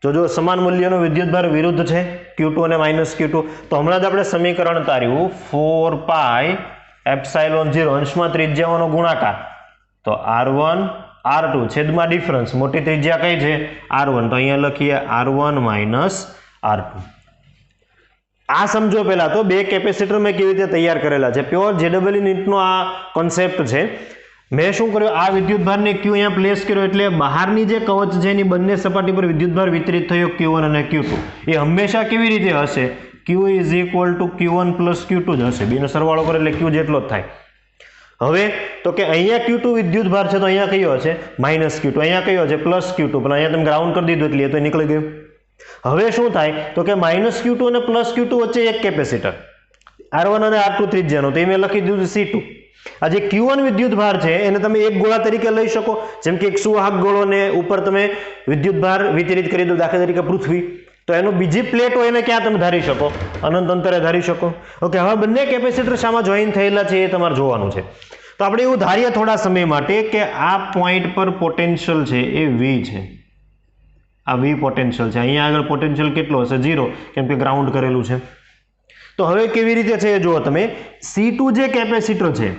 જો સમાન મૂલ્યનો વિદ્યુતભાર વિરુદ્ધ છે Q2 અને -Q2, તો હમણાં જ આપણે સમીકરણ તાર્યું 4πε0 અંશમાં ત્રિજ્યાઓનો ગુણાકાર, તો R1 R2 છેદમાં ડિફરન્સ, મોટી ત્રિજ્યા કઈ છે? R1. તો અહીંયા લખીએ R1 - R2. આ સમજો પહેલા તો બે કેપેસિટર મેં કેવી રીતે તૈયાર કરેલા છે. પ્યોર JEE નીટનો આ કોન્સેપ્ટ છે. મેં શું કર્યું, આ વિદ્યુતભારને Q અહીંયા પ્લેસ કર્યો, એટલે બહારની જે કવચ છે એની બંને સપાટી પર વિદ્યુતભાર વિતરિત થયો Q1 અને Q2. એ હંમેશા કેવી રીતે હશે? Q = Q1 + Q2 જ હશે. બેનો સરવાળો કરે એટલે Q જેટલો જ થાય. હવે તો કે અહીંયા Q2 વિદ્યુતભાર છે, તો અહીંયા કયો હશે? -Q2. અહીંયા કયો છે? +Q2. પણ અહીંયા તમે ગ્રાઉન્ડ કરી દીધું એટલે એ તો નીકળી ગયું. હવે શું થાય તો કે -Q2 અને +Q2 વચ્ચે એક કેપેસિટર R1 અને R2 ત્રિજ્યાનો, તો એ મેં લખી દીધું C2. આ જે Q1 વિદ્યુતભાર છે એને તમે એક ગોળા તરીકે લઈ શકો, જેમ કે એક સુવાહક ગોળોને ઉપર તમે વિદ્યુતભાર વિતરિત કરી દો, દાખલા તરીકે પૃથ્વી, તો એનો બીજી પ્લેટ હોય એને ક્યાં તમે ધારી શકો? અનંત અંતરે ધારી શકો. ઓકે, હવે બંને કેપેસિટર શામાં જોઈન થયેલા છે એ તમારે જોવાનું છે. તો આપણે એવું ધારીએ થોડા સમય માટે કે આ પોઈન્ટ પર પોટેન્શિયલ છે એ V છે. આ V પોટેન્શિયલ છે. અહીંયા આગળ પોટેન્શિયલ કેટલો હશે? 0, કેમ કે ગ્રાઉન્ડ કરેલું છે. તો હવે કેવી રીતે છે એ જુઓ તમે. C2 જે કેપેસિટર છે,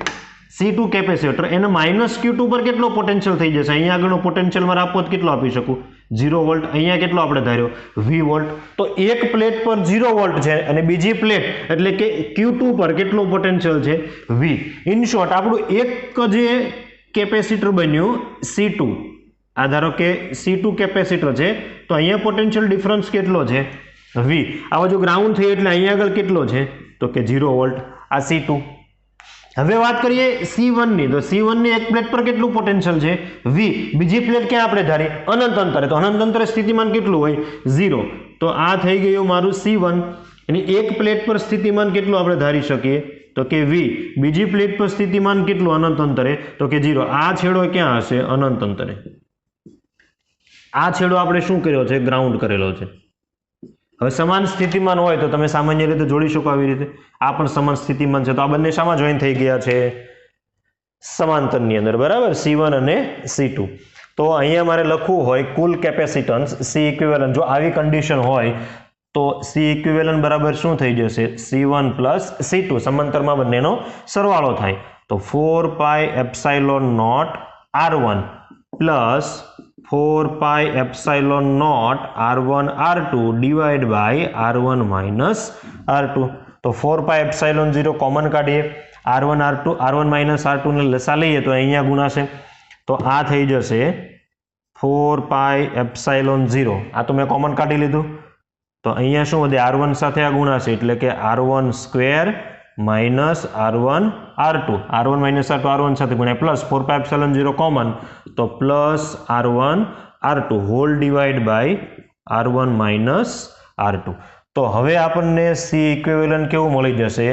C2 કેપેસિટર એને -Q2 પર કેટલો પોટેન્શિયલ થઈ જશે? અહીંયા આગળનો પોટેન્શિયલ મારે આપવો તો કેટલો આપી શકું? 0 વોલ્ટ. અહીંયા કેટલો આપણે ધાર્યો? V volt. તો એક પ્લેટ પર 0 વોલ્ટ છે અને બીજી પ્લેટ એટલે કે Q2 પર કેટલો પોટેન્શિયલ છે? V. ઇન શોર્ટ આપણું એક જે કેપેસિટર બન્યું C2, આ ધારો કે C2 કેપેસિટર છે, તો અહીંયા પોટેન્શિયલ ડિફરન્સ કેટલો છે? V. આ બાજુ ગ્રાઉન્ડ થઈ એટલે અહીંયા આગળ કેટલો છે? તો કે 0 વોલ્ટ. આ C2. હવે વાત કરીએ C1 ની, તો C1 ની એક પ્લેટ પર કેટલું પોટેન્શિયલ છે? V. બીજી પ્લેટ ક્યાં આપણે ધારી? અનંત અંતરે. તો અનંત અંતરે સ્થિતિમાન કેટલું હોય? 0. તો આ થઈ ગયું મારું C1. એની એક પ્લેટ પર સ્થિતિમાન કેટલું આપણે ધારી શકીએ? તો કે V. બીજી પ્લેટ પર સ્થિતિમાન કેટલું અનંત અંતરે? તો કે 0. આ છેડો ક્યાં હશે? અનંત અંતરે. આ છેડો આપણે શું કર્યો છે? ગ્રાઉન્ડ કરેલો છે. હવે સમાન સ્થિતિમાન હોય તો તમે સામાન્ય રીતે જોડી શકો આવી રીતે. આ પણ સમાન સ્થિતિમાન છે, તો આ બંને શામાં જોઈન થઈ ગયા છે? સમાંતરની અંદર, બરાબર? C1 અને C2. તો અહીંયા મારે લખવું હોય કુલ કેપેસિટન્સ C ઇક્વિવેલન્ટ. જો આવી કન્ડિશન હોય તો C ઇક્વિવેલન્ટ બરાબર શું થઈ જશે? C1 + C2. સમાંતરમાં બંનેનો સરવાળો થાય. તો 4πε0 R1 + 4πε0 R1 R2 divide by R1 - R2. તો 4πε0 કોમન કાઢીએ, R1 - R2 ને લસા લઈએ તો અહીંયા ગુણાશે, તો આ થઈ જશે 4πε0. આ તો મેં કોમન કાઢી લીધું, તો અહીંયા શું વધે? R1 સાથે આ ગુણાશે એટલે કે R1² - R1 R2. R1 - R2 R1 સાથે ગુણ્યા પ્લસ 4πε0 કોમન, તો plus R1 R2 whole divide by R1 - R2. તો હવે આપણને C ઇક્વિવેલન્ટ કેવું મળી જશે?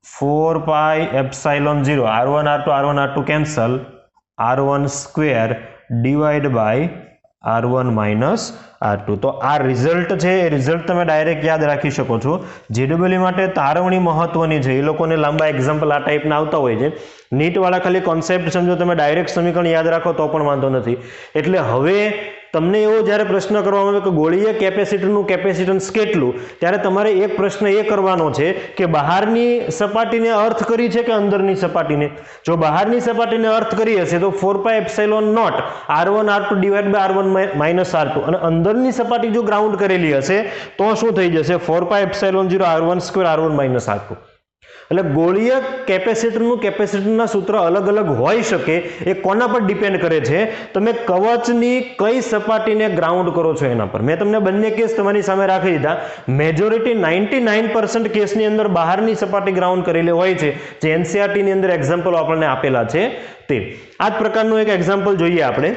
4πε0 R1 R2 cancel, r1² divide by r1 minus r2. તો આ રિઝલ્ટ છે એ રિઝલ્ટ તમે ડાયરેક્ટ યાદ રાખી શકો છો. જેડબલઈ માટે તારવણી મહત્વની છે. એ લોકોને લાંબા એક્ઝામ્પલ આ ટાઈપના આવતા હોય છે. નીટવાળા ખાલી કોન્સેપ્ટ સમજો, તમે ડાયરેક્ટ સમીકરણ યાદ રાખો તો પણ વાંધો નથી. એટલે હવે તમને એવો જ્યારે પ્રશ્ન કરવામાં આવે કે ગોળીય કેપેસિટરનું કેપેસિટન્સ કેટલું, ત્યારે તમારે એક પ્રશ્ન એ કરવાનો છે કે બહારની સપાટીને અર્થ કરી છે કે અંદરની સપાટીને. જો બહારની સપાટીને અર્થ કરી હશે તો 4πε0 r1 r2 divide by r1 minus r2, અને અંદરની સપાટી જો ગ્રાઉન્ડ કરેલી હશે તો શું થઈ જશે? 4πε0 r1² r1 માઇનસ r2. એટલે ગોળીય કેપેસિટરનું કેપેસિટરના સૂત્ર અલગ અલગ હોઈ શકે. એ કોના પર ડિપેન્ડ કરે છે? તમે કવચની કઈ સપાટીને ગ્રાઉન્ડ કરો છો એના પર. મેં તમને બંને કેસ તમારી સામે રાખી દીધા. મેજોરિટી 99% કેસની અંદર બહારની સપાટી ગ્રાઉન્ડ કરેલી હોય છે, જે એનસીઆરટી ની અંદર એક્ઝામ્પલ આપણને આપેલા છે તે. આ જ પ્રકારનું એક એક્ઝામ્પલ જોઈએ આપણે.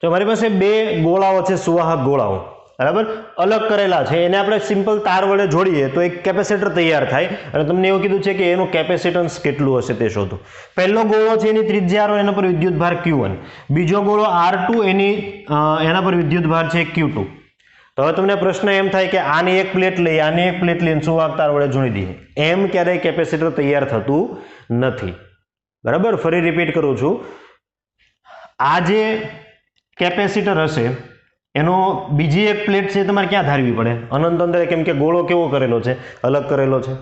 તો મારી પાસે બે ગોળાઓ છે, સુવાહક ગોળાઓ, બરાબર, અલગ કરેલા છે. એને આપણે સિમ્પલ તાર વડે જોડીએ તો એક કેપેસિટર તૈયાર થાય. અને તમને એવું કીધું છે કે એનું કેપેસિટન્સ કેટલું હશે તે શોધો. પહેલો ગોળો છે એની ત્રિજ્યા r1, એના પર વિદ્યુતભાર q1. બીજો ગોળો r2, એના પર વિદ્યુતભાર છે q2. તો હવે તમને પ્રશ્ન એમ થાય કે આની એક પ્લેટ લઈ, આની એક પ્લેટ લઈને સુવાહક તાર વડે જોડી દઈએ. એમ ક્યારેય કેપેસિટર તૈયાર થતું નથી. બરાબર, ફરી રિપીટ કરું છું. આ જે કેપેસિટર હશે એનો બીજી એક પ્લેટ છે તમારે ક્યાં ધારવી પડે? અનંત અંતરે, કેમ કે ગોળો કેવો કરેલો છે? અલગ કરેલો છે.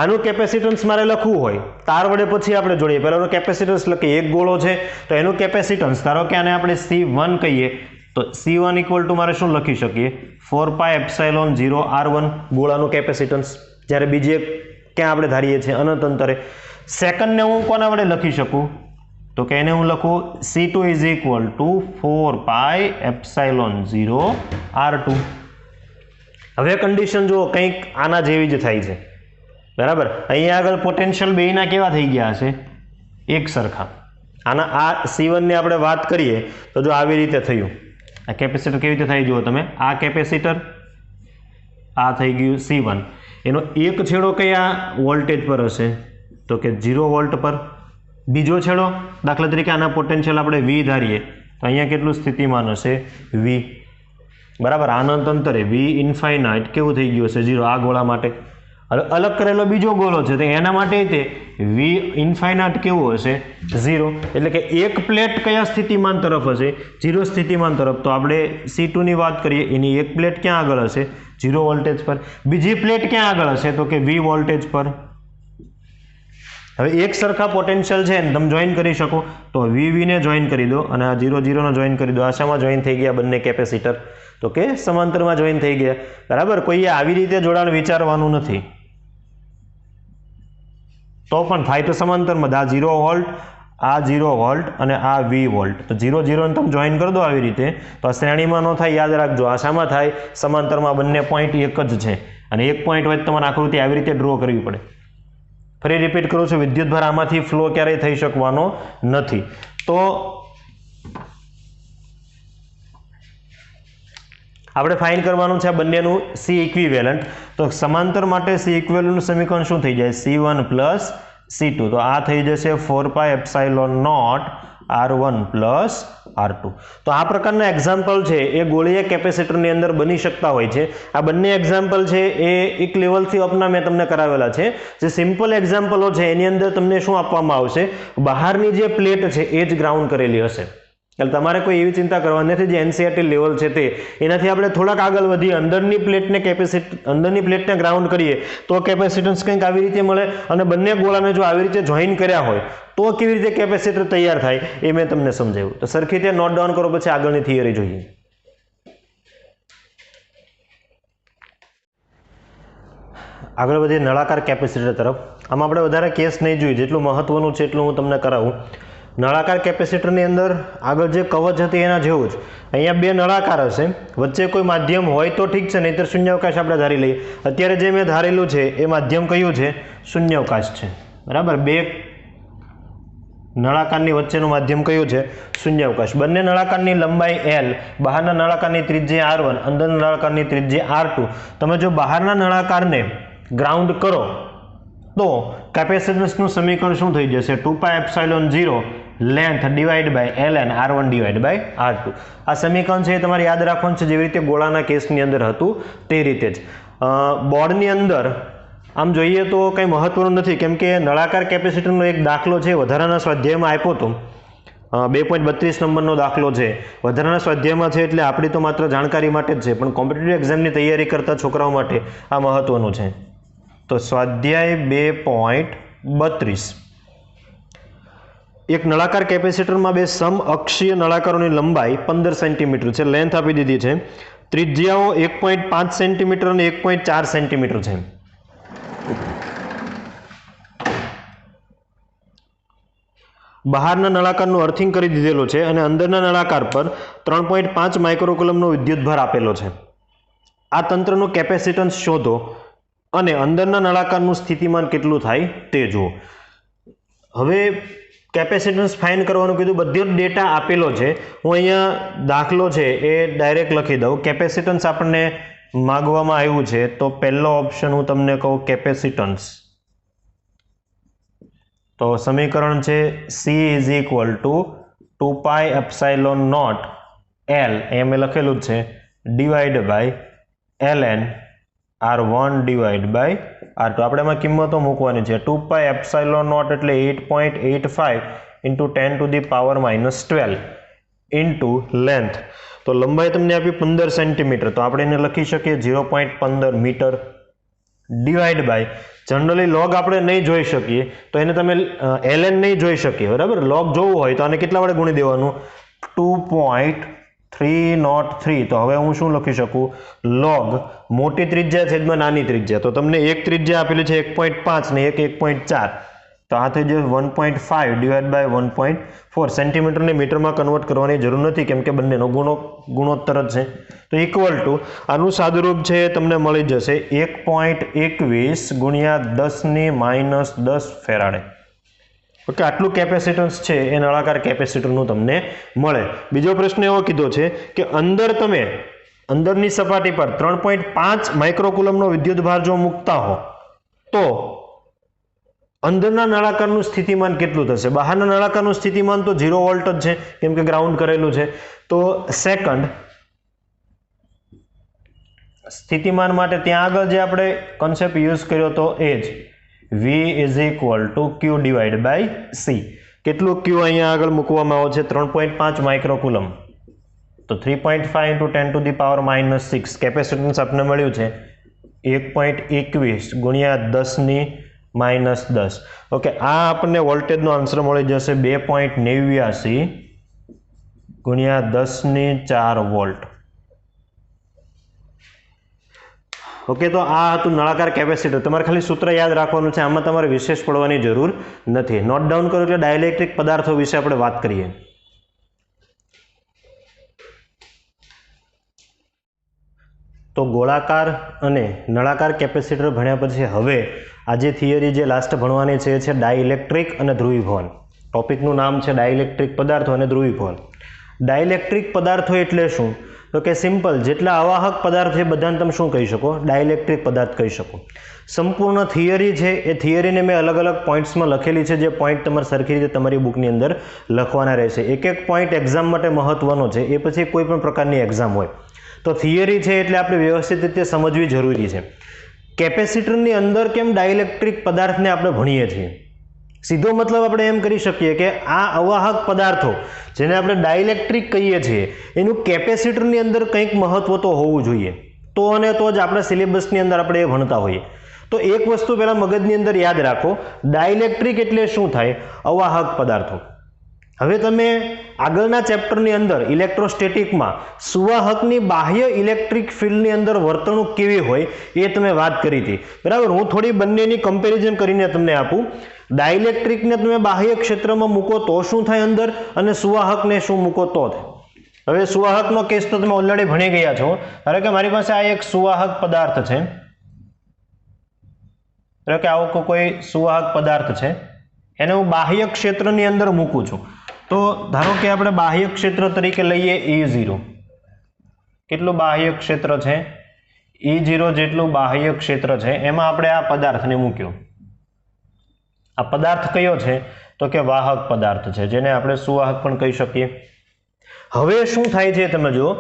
આનું કેપેસિટન્સ મારે લખવું હોય તાર વડે, પછી આપણે જોડીએ. પહેલાનું કેપેસિટન્સ લખીએ. એક ગોળો છે તો એનું કેપેસિટન્સ, ધારો કે આને આપણે C1 કહીએ, તો C1 ઇક્વલ ટુ મારે શું લખી શકીએ? 4πε0 r1 ગોળાનું કેપેસિટન્સ. જ્યારે બીજી એક ક્યાં આપણે ધારીએ છીએ? અનંત અંતરે. સેકન્ડને હું કોના વડે લખી શકું? તો કે એને હું લખું C2 is equal two 4πε0 r2. હવે કન્ડિશન જુઓ, કંઈક આના જેવી જ થાય છે. બરાબર, અહીંયા આગળ પોટેન્શિયલ બેયના કેવા થઈ ગયા હશે? એક સરખા. આના આ C1 ની આપણે વાત કરીએ તો જો આવી રીતે થયું. આ કેપેસિટર કેવી રીતે થાય જુઓ તમે. આ કેપેસિટર, આ થઈ ગયું C1. એનો એક છેડો કયા વોલ્ટેજ પર હશે? તો કે 0 વોલ્ટ પર. બીજો છેડો, દાખલા તરીકે આના પોટેન્શિયલ આપણે V ધારીએ તો અહીંયા કેટલું સ્થિતિમાન હશે? V. બરાબર, આનંત અંતરે V ઇન્ફાઇનાઇટ કેવું થઈ ગયું હશે? 0. આ ગોળા માટે. હવે અલગ કરેલો બીજો ગોળો છે તો એના માટે તે V ઇન્ફાઇનાઇટ કેવું હશે? 0. એટલે કે એક પ્લેટ કયા સ્થિતિમાન તરફ હશે? 0 સ્થિતિમાન તરફ. તો આપણે C2 ની વાત કરીએ, એની એક પ્લેટ ક્યાં આગળ હશે? 0 વોલ્ટેજ પર. બીજી પ્લેટ ક્યાં આગળ હશે? તો કે V વોલ્ટેજ પર. હવે એક સરખા પોટેન્શિયલ છે ને તમે જોઈન કરી શકો તો VV ને જોઈન કરી દો અને આ 0 0 ને જોઈન કરી દો. આશામાં જોઈન થઈ ગયા બંને કેપેસિટર. તો કે સમાંતરમાં જોઈન થઈ ગયા. બરાબર, કોઈએ આવી રીતે જોડાણ વિચારવાનું નથી. તો પણ થાય તો સમાંતરમાં. આ 0 વોલ્ટ, આ 0 વોલ્ટ અને આ V વોલ્ટ. તો 0 0 ને તમે જોઈન કરી દો આવી રીતે તો આ શ્રેણીમાં ન થાય. યાદ રાખજો, આશામાં થાય. સમાંતરમાં બંને પોઈન્ટ એક જ છે અને એક પોઈન્ટ વચ્ચે તમારે આકૃતિ આવી રીતે ડ્રો કરવી પડે. ફરી રિપીટ કરું છું, વિદ્યુતભાર આમાંથી ફ્લો ક્યારેય થઈ શકવાનો નથી. તો આપણે ફાઇન્ડ કરવાનું છે આ બંનેનું C ઇક્વિવેલન્ટ. તો સમાંતર માટે C ઇક્વિવેલન્ટનું સમીકરણ શું થઈ જાય? C1 plus C2. તો આ થઈ જશે 4πε0 r1 પ્લસ r2. તો આ પ્રકારના એક્ઝામ્પલ છે એ ગોળીય કેપેસિટરની અંદર બની શકતા હોય છે. આ બંને એક્ઝામ્પલ છે એ એક લેવલથી અપના મેં તમને કરાવેલા છે. જે સિમ્પલ એક્ઝામ્પલો છે એની અંદર તમને શું આપવામાં આવશે? બહારની જે પ્લેટ છે એ જ ગ્રાઉન્ડ કરેલી હશે. એટલે તમારે કોઈ એવી ચિંતા કરવાની નથી. જે એનસીઆરટી લેવલ છે તે, એનાથી આપણે થોડાક આગળ વધીએ, અંદરની પ્લેટને ગ્રાઉન્ડ કરીએ તો કેપેસિટન્સ કંઈક આવી રીતે મળે. અને બંને ગોળાને જો આવી રીતે જોઈન કર્યા હોય તો કેવી રીતે કેપેસિટર તૈયાર થાય એ મેં તમને સમજાવ્યું. તો સરખી રીતે નોટ ડાઉન કરો, પછી આગળની થિયરી જોઈએ. આગળ વધીએ નળાકાર કેપેસિટર તરફ. આમાં આપણે વધારે કેસ નહીં જોઈએ, જેટલું મહત્વનું છે એટલું હું તમને કરાવું. નળાકાર કેપેસિટરની અંદર આગળ જે કવચ હતી એના જેવું જ અહીંયા બે નળાકાર હશે. વચ્ચે કોઈ માધ્યમ હોય તો ઠીક છે, નહીંતર શૂન્યાવકાશ આપણે ધારી લઈએ. અત્યારે જે મેં ધારેલું છે એ માધ્યમ કયું છે? શૂન્યાવકાશ છે. બરાબર, બે નળાકારની વચ્ચેનું માધ્યમ કયું છે? શૂન્યાવકાશ. બંને નળાકારની લંબાઈ L, બહારના નળાકારની ત્રિજ્યા R1, અંદરના નળાકારની ત્રિજ્યા R2. તમે જો બહારના નળાકારને ગ્રાઉન્ડ કરો તો કેપેસિટન્સનું સમીકરણ શું થઈ જશે? 2πε0 length divide by ln r1 divide by r2. આ સમીકરણ છે એ તમારે યાદ રાખવાનું છે, જેવી રીતે ગોળાના કેસની અંદર હતું તે રીતે જ. બોર્ડની અંદર આમ જોઈએ તો કંઈ મહત્વનું નથી, કેમ કે નળાકાર કેપેસિટરનો એક દાખલો છે વધારાના સ્વાધ્યાયમાં આપ્યો હતો, 2.32 નંબરનો દાખલો છે, વધારાના સ્વાધ્યાયમાં છે, એટલે આપણી તો માત્ર જાણકારી માટે જ છે, પણ કોમ્પિટિટિવ એક્ઝામની તૈયારી કરતા છોકરાઓ માટે આ મહત્વનું છે. તો સ્વાધ્યાય 2.32, એક નળાકાર કેપેસિટરમાં બે સમઅક્ષીય નળાકારોની લંબાઈ 15 સેન્ટીમીટર છે, લેન્થ આપી દીધી છે, ત્રિજ્યાઓ 1.5 સેન્ટીમીટર અને 1.4 સેન્ટીમીટર છે. બહારના નળાકારનું અર્થિંગ કરી દીધેલું છે અને અંદરના નળાકાર પર 3.5 માઇક્રોકુલમનો વિદ્યુતભાર આપેલો છે. આ તંત્રનું કેપેસિટન્સ શોધો અને અંદરના નળાકારનું સ્થિતિમાન કેટલું થાય તે જુઓ. હવે કેપેસિટન્સ ફાઇન્ડ કરવાનું કીધું, બધો જ ડેટા આપેલો છે. હું અહીંયા દાખલો છે એ ડાયરેક્ટ લખી દઉં. કેપેસિટન્સ આપણને માગવામાં આવ્યું છે, તો પહેલો ઓપ્શન હું તમને કહું કેપેસિટન્સ. તો સમીકરણ છે C is equal to 2πε0 L, એમ એ લખેલું જ છે, divide by ln r1 divide by r2. આપણે એમાં કિંમતો મૂકવાની છે. 2πε0 એટલે 8.85 into 10 to the power -12 into length. તો લંબાઈ તમને આપી 15 સેન્ટીમીટર, તો આપણે એને લખી શકીએ 0.15 metre divide by, generally log આપણે નહીં જોઈ શકીએ તો એને તમે ln નહીં જોઈ શકીએ, બરાબર. લોગ જોવું હોય તો આને કેટલા વડે ગુણી દેવાનું? 2.303. તો હવે હું શું લખી શકું? લોગ મોટી ત્રિજ્યા છેદમાં નાની ત્રિજ્યા. તો તમને એક ત્રિજ્યા આપેલી છે 1.5 ને એક 1.4, તો આ થઈ જશે 1.5 ડિવાઈડ બાય 1.4. સેન્ટીમીટરને મીટરમાં કન્વર્ટ કરવાની જરૂર નથી, કેમ કે બંનેનો ગુણોત્તર જ છે. તો ઇક્વલ ટુ આનું સાદુરૂપ છે તમને મળી જશે 1.21 ગુણ્યા 10⁻10 ફેરાડે. ઓકે, આટલું કેપેસિટન્સ છે એ નળાકાર કેપેસિટરનું તમને મળે. બીજો પ્રશ્ન એવો કીધો છે કે અંદરની સપાટી પર 3.5 માઇક્રોકુલમનો વિદ્યુતભાર જો મૂકતા હો તો અંદરના નળાકારનું સ્થિતિમાન કેટલું થશે? બહારના નળાકારનું સ્થિતિમાન તો 0 વોલ્ટ જ છે, કેમ કે ગ્રાઉન્ડ કરેલું છે. તો સેકન્ડ સ્થિતિમાન માટે ત્યાં આગળ જે આપણે કોન્સેપ્ટ યુઝ કર્યો તો એ જ V is equal to Q divide by C. કેટલું Q અહીંયા આગળ મૂકવામાં આવે છે? 3.5 માઇક્રોકુલમ. તો 3.5 into 10 to the power -6. Capacitance આપણને મળ્યું છે 1.21 ગુણ્યા 10⁻10. ઓકે, આ આપણને વોલ્ટેજનો આન્સર મળી જશે 2.89 ગુણ્યા 10⁴ વોલ્ટ. ઓકે, તો આ હતું નળાકાર કેપેસિટર. તમારે ખાલી સૂત્ર યાદ રાખવાનું છે, આમાં તમારે વિશેષ પડવાની જરૂર નથી. નોટ ડાઉન કરો એટલે ડાઇલેક્ટ્રિક પદાર્થો વિશે આપણે વાત કરીએ. તો ગોળાકાર અને નળાકાર કેપેસિટર ભણ્યા પછી હવે આજે થિયરી જે લાસ્ટ ભણવાની છે એ છે ડાઇલેક્ટ્રિક અને ધ્રુવીભવન. ટોપિકનું નામ છે ડાઇલેક્ટ્રિક પદાર્થો અને ધ્રુવીભવન. ડાઇલેક્ટ્રિક પદાર્થો એટલે શું? તો કે સિમ્પલ, જેટલા અવાહક પદાર્થ છે બધાને તમે શું કહી શકો? ડાઇલેક્ટ્રિક પદાર્થ કહી શકો. સંપૂર્ણ થિયરી છે એ થિયરીને મેં અલગ અલગ પોઈન્ટ્સમાં લખેલી છે, જે પોઈન્ટ તમારે સરખી રીતે તમારી બુકની અંદર લખવાના રહેશે. એક એક પોઈન્ટ એક્ઝામ માટે મહત્વનો છે, એ પછી કોઈ પણ પ્રકારની એક્ઝામ હોય તો થિયરી છે એટલે આપણે વ્યવસ્થિત રીતે સમજવી જરૂરી છે. કેપેસિટરની અંદર કેમ ડાઇલેક્ટ્રિક પદાર્થને આપણે ભણીએ છીએ? સીધો મતલબ આપણે એમ કરી શકીએ કે આ અવાહક પદાર્થો જેને આપણે ડાઇલેક્ટ્રિક કહીએ છીએ એનું કેપેસિટરની અંદર કંઈક મહત્વ તો હોવું જોઈએ, તો અને તો જ આપણા સિલેબસની અંદર આપણે એ ભણતા હોઈએ. તો એક વસ્તુ પહેલાં મગજની અંદર યાદ રાખો, ડાઇલેક્ટ્રિક એટલે શું થાય? અવાહક પદાર્થો. હવે તમે આગળના ચેપ્ટરની અંદર ઇલેક્ટ્રોસ્ટેટિકમાં સુવાહકની બાહ્ય ઇલેક્ટ્રિક ફિલ્ડની અંદર વર્તણૂક કેવી હોય એ તમે વાત કરી હતી, બરાબર. હું થોડી બંનેની કમ્પેરિઝન કરીને તમને આપું. ડાઇલેક્ટ્રિકને તમે બાહ્ય ક્ષેત્રમાં મૂકો તો શું થાય અંદર, અને સુવાહકને શું મૂકો તો થાય. હવે સુવાહકનો કેસ તો તમે ઓલરેડી ભણી ગયા છો. ધારો કે મારી પાસે આ એક સુવાહક પદાર્થ છે, ધારો કે આવો કોઈ સુવાહક પદાર્થ છે, એને હું બાહ્ય ક્ષેત્રની અંદર મૂકું છું. તો ધારો કે આપણે બાહ્ય ક્ષેત્ર તરીકે લઈએ E0. કેટલું બાહ્ય ક્ષેત્ર છે? E0 જેટલું બાહ્ય ક્ષેત્ર છે, એમાં આપણે આ પદાર્થને મૂક્યો. આ પદાર્થ કયો છે તો કે વાહક પદાર્થ છે, જેને આપણે સુવાહક પણ કહી શકીએ. હવે શું થાય છે તમે જુઓ,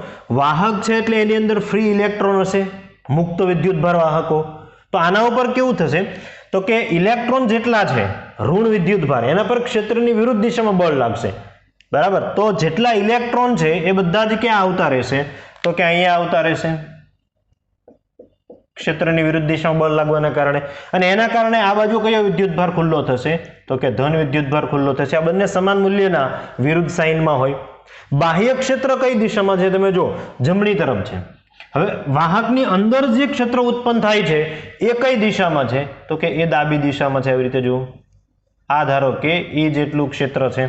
વાહક છે એટલે એની અંદર ફ્રી ઇલેક્ટ્રોન હશે, મુક્ત વિદ્યુતભાર વાહકો. તો આના ઉપર કેવું થશે તો કે ઇલેક્ટ્રોન જેટલા છે ઋણ વિદ્યુતભાર એના પર ક્ષેત્રની વિરુદ્ધ દિશામાં બળ લાગશે, બરાબર. તો જેટલા ઇલેક્ટ્રોન છે એ બધા જ ક્યાં આવતા રહેશે તો કે અહીંયા આવતા રહેશે ક્ષેત્રની વિરુદ્ધ દિશામાં બળ લાગવાના કારણે. અને એના કારણે આ બાજુ કયો વિદ્યુતભાર ખુલ્લો થશે તો કે ધન વિદ્યુતભાર ખુલ્લો થશે. આ બંને સમાન મૂલ્યના વિરુદ્ધ સાઇનમાં હોય. બાહ્ય ક્ષેત્ર કઈ દિશામાં છે તમે જો, જમણી તરફ છે. હવે વાહકની અંદર જે ક્ષેત્ર ઉત્પન્ન થાય છે એ કઈ દિશામાં છે તો કે એ ડાબી દિશામાં છે. આવી રીતે જુઓ, આ ધારો કે એ જેટલું ક્ષેત્ર છે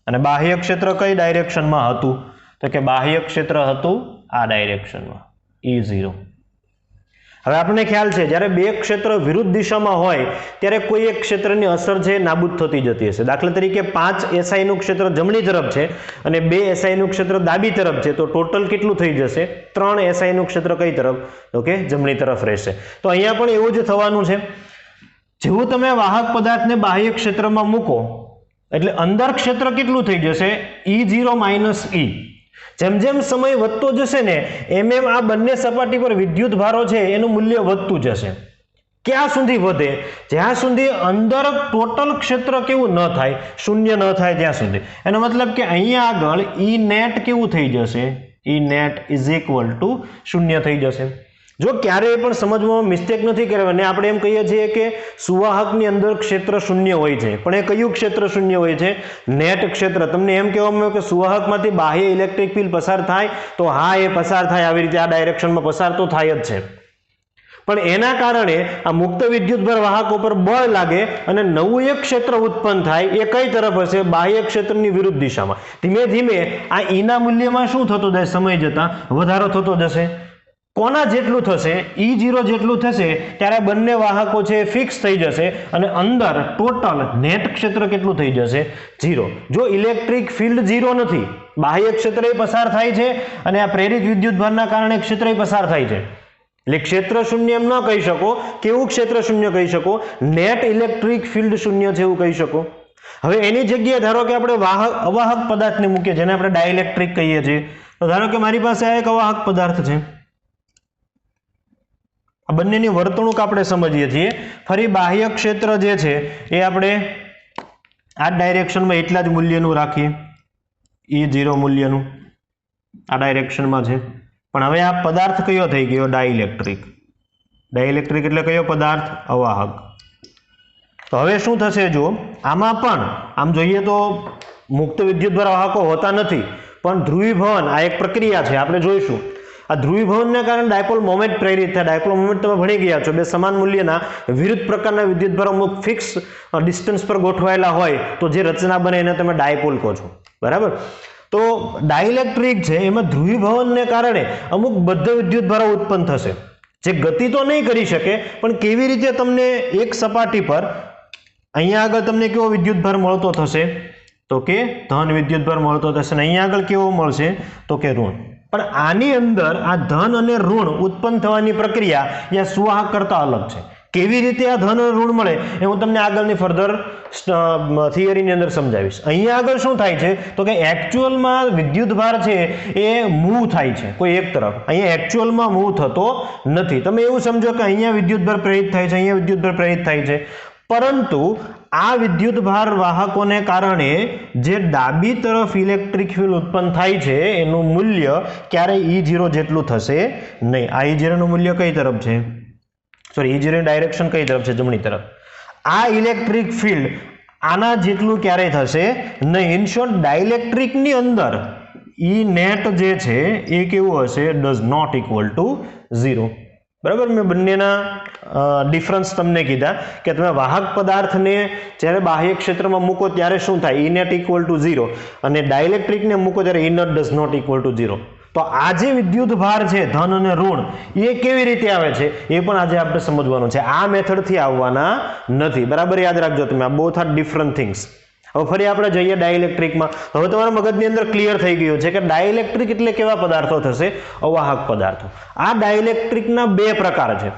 અને બાહ્ય ક્ષેત્ર કઈ ડાયરેક્શનમાં હતું તો કે બાહ્ય ક્ષેત્ર હતું આ ડાયરેક્શનમાં E0. હવે આપણને ખ્યાલ છે જ્યારે બે ક્ષેત્ર વિરુદ્ધ દિશામાં હોય ત્યારે કોઈ એક ક્ષેત્રની અસર છે નાબૂદ થતી જતી હશે. દાખલા તરીકે 5 SI નું ક્ષેત્ર જમણી તરફ છે અને 2 SI નું ક્ષેત્ર ડાબી તરફ છે, તો ટોટલ કેટલું થઈ જશે 3 SI નું ક્ષેત્ર કઈ તરફ તો કે જમણી તરફ રહેશે. તો અહીંયા પણ એવું જ થવાનું છે. જેવું તમે વાહક પદાર્થને બાહ્ય ક્ષેત્રમાં મૂકો એટલે અંદર ક્ષેત્ર કેટલું થઈ જશે E0 - E. જેમ જેમ સમય વધતો જશે ને એમ એમ આ બંને સપાટી પર વિદ્યુત ભારો છે એનું મૂલ્ય વધતું જશે. ક્યાં સુધી વધે? જ્યાં સુધી અંદર ટોટલ ક્ષેત્ર કેવું ન થાય, શૂન્ય ન થાય ત્યાં સુધી. એનો મતલબ કે અહીંયા આગળ E net કેવું થઈ જશે, E net = શૂન્ય થઈ જશે. જો ક્યારેય પણ સમજવામાં મિસ્ટેક નથી કરવાની. આપણે એમ કહીએ છીએ કે સુવાહકની અંદર ક્ષેત્ર શૂન્ય હોય છે, પણ એ કયું ક્ષેત્ર શૂન્ય હોય છે? નેટ ક્ષેત્ર. તમને એમ કહેવામાં આવે કે સુવાહકમાંથી બાહ્ય ઇલેક્ટ્રિક ફિલ્ડ પસાર થાય તો હા, એ પસાર થાય, આવી રીતે આ ડાયરેક્શનમાં પસાર તો થાય જ છે. પણ એના કારણે આ મુક્ત વિદ્યુતભાર વાહકો પર બળ લાગે અને નવું એક ક્ષેત્ર ઉત્પન્ન થાય. એ કઈ તરફ હશે? બાહ્ય ક્ષેત્રની વિરુદ્ધ દિશામાં. ધીમે ધીમે આ ઈના મૂલ્યમાં શું થતું જાય? સમય જતા વધારો થતો જશે. કોના જેટલું થશે? E0 જેટલું થશે ત્યારે બંને વાહકો છે ફિક્સ થઈ જશે અને અંદર ટોટલ નેટ ક્ષેત્ર કેટલું થઈ જશે? 0. જો ઇલેક્ટ્રિક ફિલ્ડ 0 નથી, બાહ્ય ક્ષેત્રય પસાર થાય છે અને આ પ્રેરિત વિદ્યુતભારના કારણે ક્ષેત્રય પસાર થાય છે. એટલે ક્ષેત્ર શૂન્ય એમ ન કહી શકો. કેવું ક્ષેત્ર શૂન્ય કહી શકો? નેટ ઇલેક્ટ્રિક ફિલ્ડ શૂન્ય છે એવું કહી શકો. હવે એની જગ્યાએ ધારો કે આપણે અવાહક પદાર્થને મૂકીએ, જેને આપણે ડાઇલેક્ટ્રિક કહીએ છીએ. તો ધારો કે મારી પાસે આ એક અવાહક પદાર્થ છે. આ બંનેની વર્તણૂક આપણે સમજીએ છીએ. ફરી બાહ્ય ક્ષેત્ર જે છે એ આપણે આ ડાયરેક્શનમાં એટલા જ મૂલ્યનું રાખીએ, E0 મૂલ્યનું આ ડાયરેક્શનમાં છે. પણ હવે આ પદાર્થ કયો થઈ ગયો? ડાઇલેક્ટ્રિક. ડાઇલેક્ટ્રિક એટલે કયો પદાર્થ? અવાહક. તો હવે શું થશે? જો આમાં પણ આમ જોઈએ તો મુક્ત વિદ્યુતભાર વાહકો હોતા નથી, પણ ધ્રુવીભવન આ એક પ્રક્રિયા છે, આપણે જોઈશું. આ ધ્રુવીભવનને કારણે ડાયપોલ મોમેન્ટ પ્રેરિત થાય. ડાયપોલ મોમેન્ટ તમે ભણી ગયા છો, બે સમાન મૂલ્યના વિરુદ્ધ પ્રકારના વિદ્યુતભારો અમુક ફિક્સ ડિસ્ટન્સ પર ગોઠવાયેલા હોય તો જે રચના બને એને તમે ડાયપોલ કહો છો, બરાબર. તો ડાઇલેક્ટ્રિક છે એમાં ધ્રુવીભવનને કારણે અમુક બદ્ધ વિદ્યુતભારો ઉત્પન્ન થશે, જે ગતિ તો નહીં કરી શકે, પણ કેવી રીતે તમને એક સપાટી પર અહીંયા આગળ તમને કેવો વિદ્યુતભાર મળતો થશે તો કે ધન વિદ્યુતભાર મળતો થશે, અને અહીંયા આગળ કેવો મળશે તો કે ઋણ. પણ આની અંદર આ ધન અને ઋણ ઉત્પન્ન થવાની પ્રક્રિયા એ સુવાહક કરતા અલગ છે. કેવી રીતે આ ધન અને ઋણ મળે એ હું તમને આગળની ફર્ધર થિયરીની અંદર સમજાવીશ. અહીંયા આગળ શું થાય છે તો કે એકચ્યુઅલમાં વિદ્યુતભાર છે એ મૂવ થાય છે કોઈ એક તરફ. અહીંયા એકચ્યુઅલમાં મૂવ થતો નથી. તમે એવું સમજો કે અહીંયા વિદ્યુતભાર પ્રેરિત થાય છે, અહીંયા વિદ્યુતભાર પ્રેરિત થાય છે, પરંતુ આ વિદ્યુતભાર વાહકોને કારણે જે ડાબી તરફ ઇલેક્ટ્રિક ફિલ્ડ ઉત્પન્ન થાય છે એનું મૂલ્ય ક્યારેય E0 જેટલું થશે નહીં. આ E0 નું મૂલ્ય કઈ તરફ છે? સોરી, E0 ની ડાયરેક્શન કઈ તરફ છે? જમણી તરફ. આ ઇલેક્ટ્રિક ફિલ્ડ આના જેટલું ક્યારેય થશે નહીં. ઇન શોર્ટ, ડાઇલેક્ટ્રિકની અંદર E net જે છે એ કેવું હશે? Does not equal to 0. બરાબર. મેં બંનેના ડિફરન્સ તમને કીધા કે તમે વાહક પદાર્થને જ્યારે બાહ્ય ક્ષેત્રમાં મૂકો ત્યારે શું થાય? E net ઇક્વલ ટુ 0, અને ડાઇલેક્ટ્રિકને મૂકો ત્યારે E net does not equal to 0. તો આ જે વિદ્યુત ભાર છે ધન અને ઋણ એ કેવી રીતે આવે છે એ પણ આજે આપણે સમજવાનું છે. આ મેથડથી આવવાના નથી. બરાબર યાદ રાખજો તમે. આ બોથ આર ડિફરન્ટ થિંગ્સ. હવે ફરી આપણે જઈએ ડાઇલેક્ટ્રિકમાં. હવે તમારા મગજની અંદર ક્લિયર થઈ ગયું છે કે ડાઇલેક્ટ્રિક એટલે કેવા પદાર્થો થશે? અવાહક પદાર્થો. આ ડાઇલેક્ટ્રિકના બે પ્રકાર છે,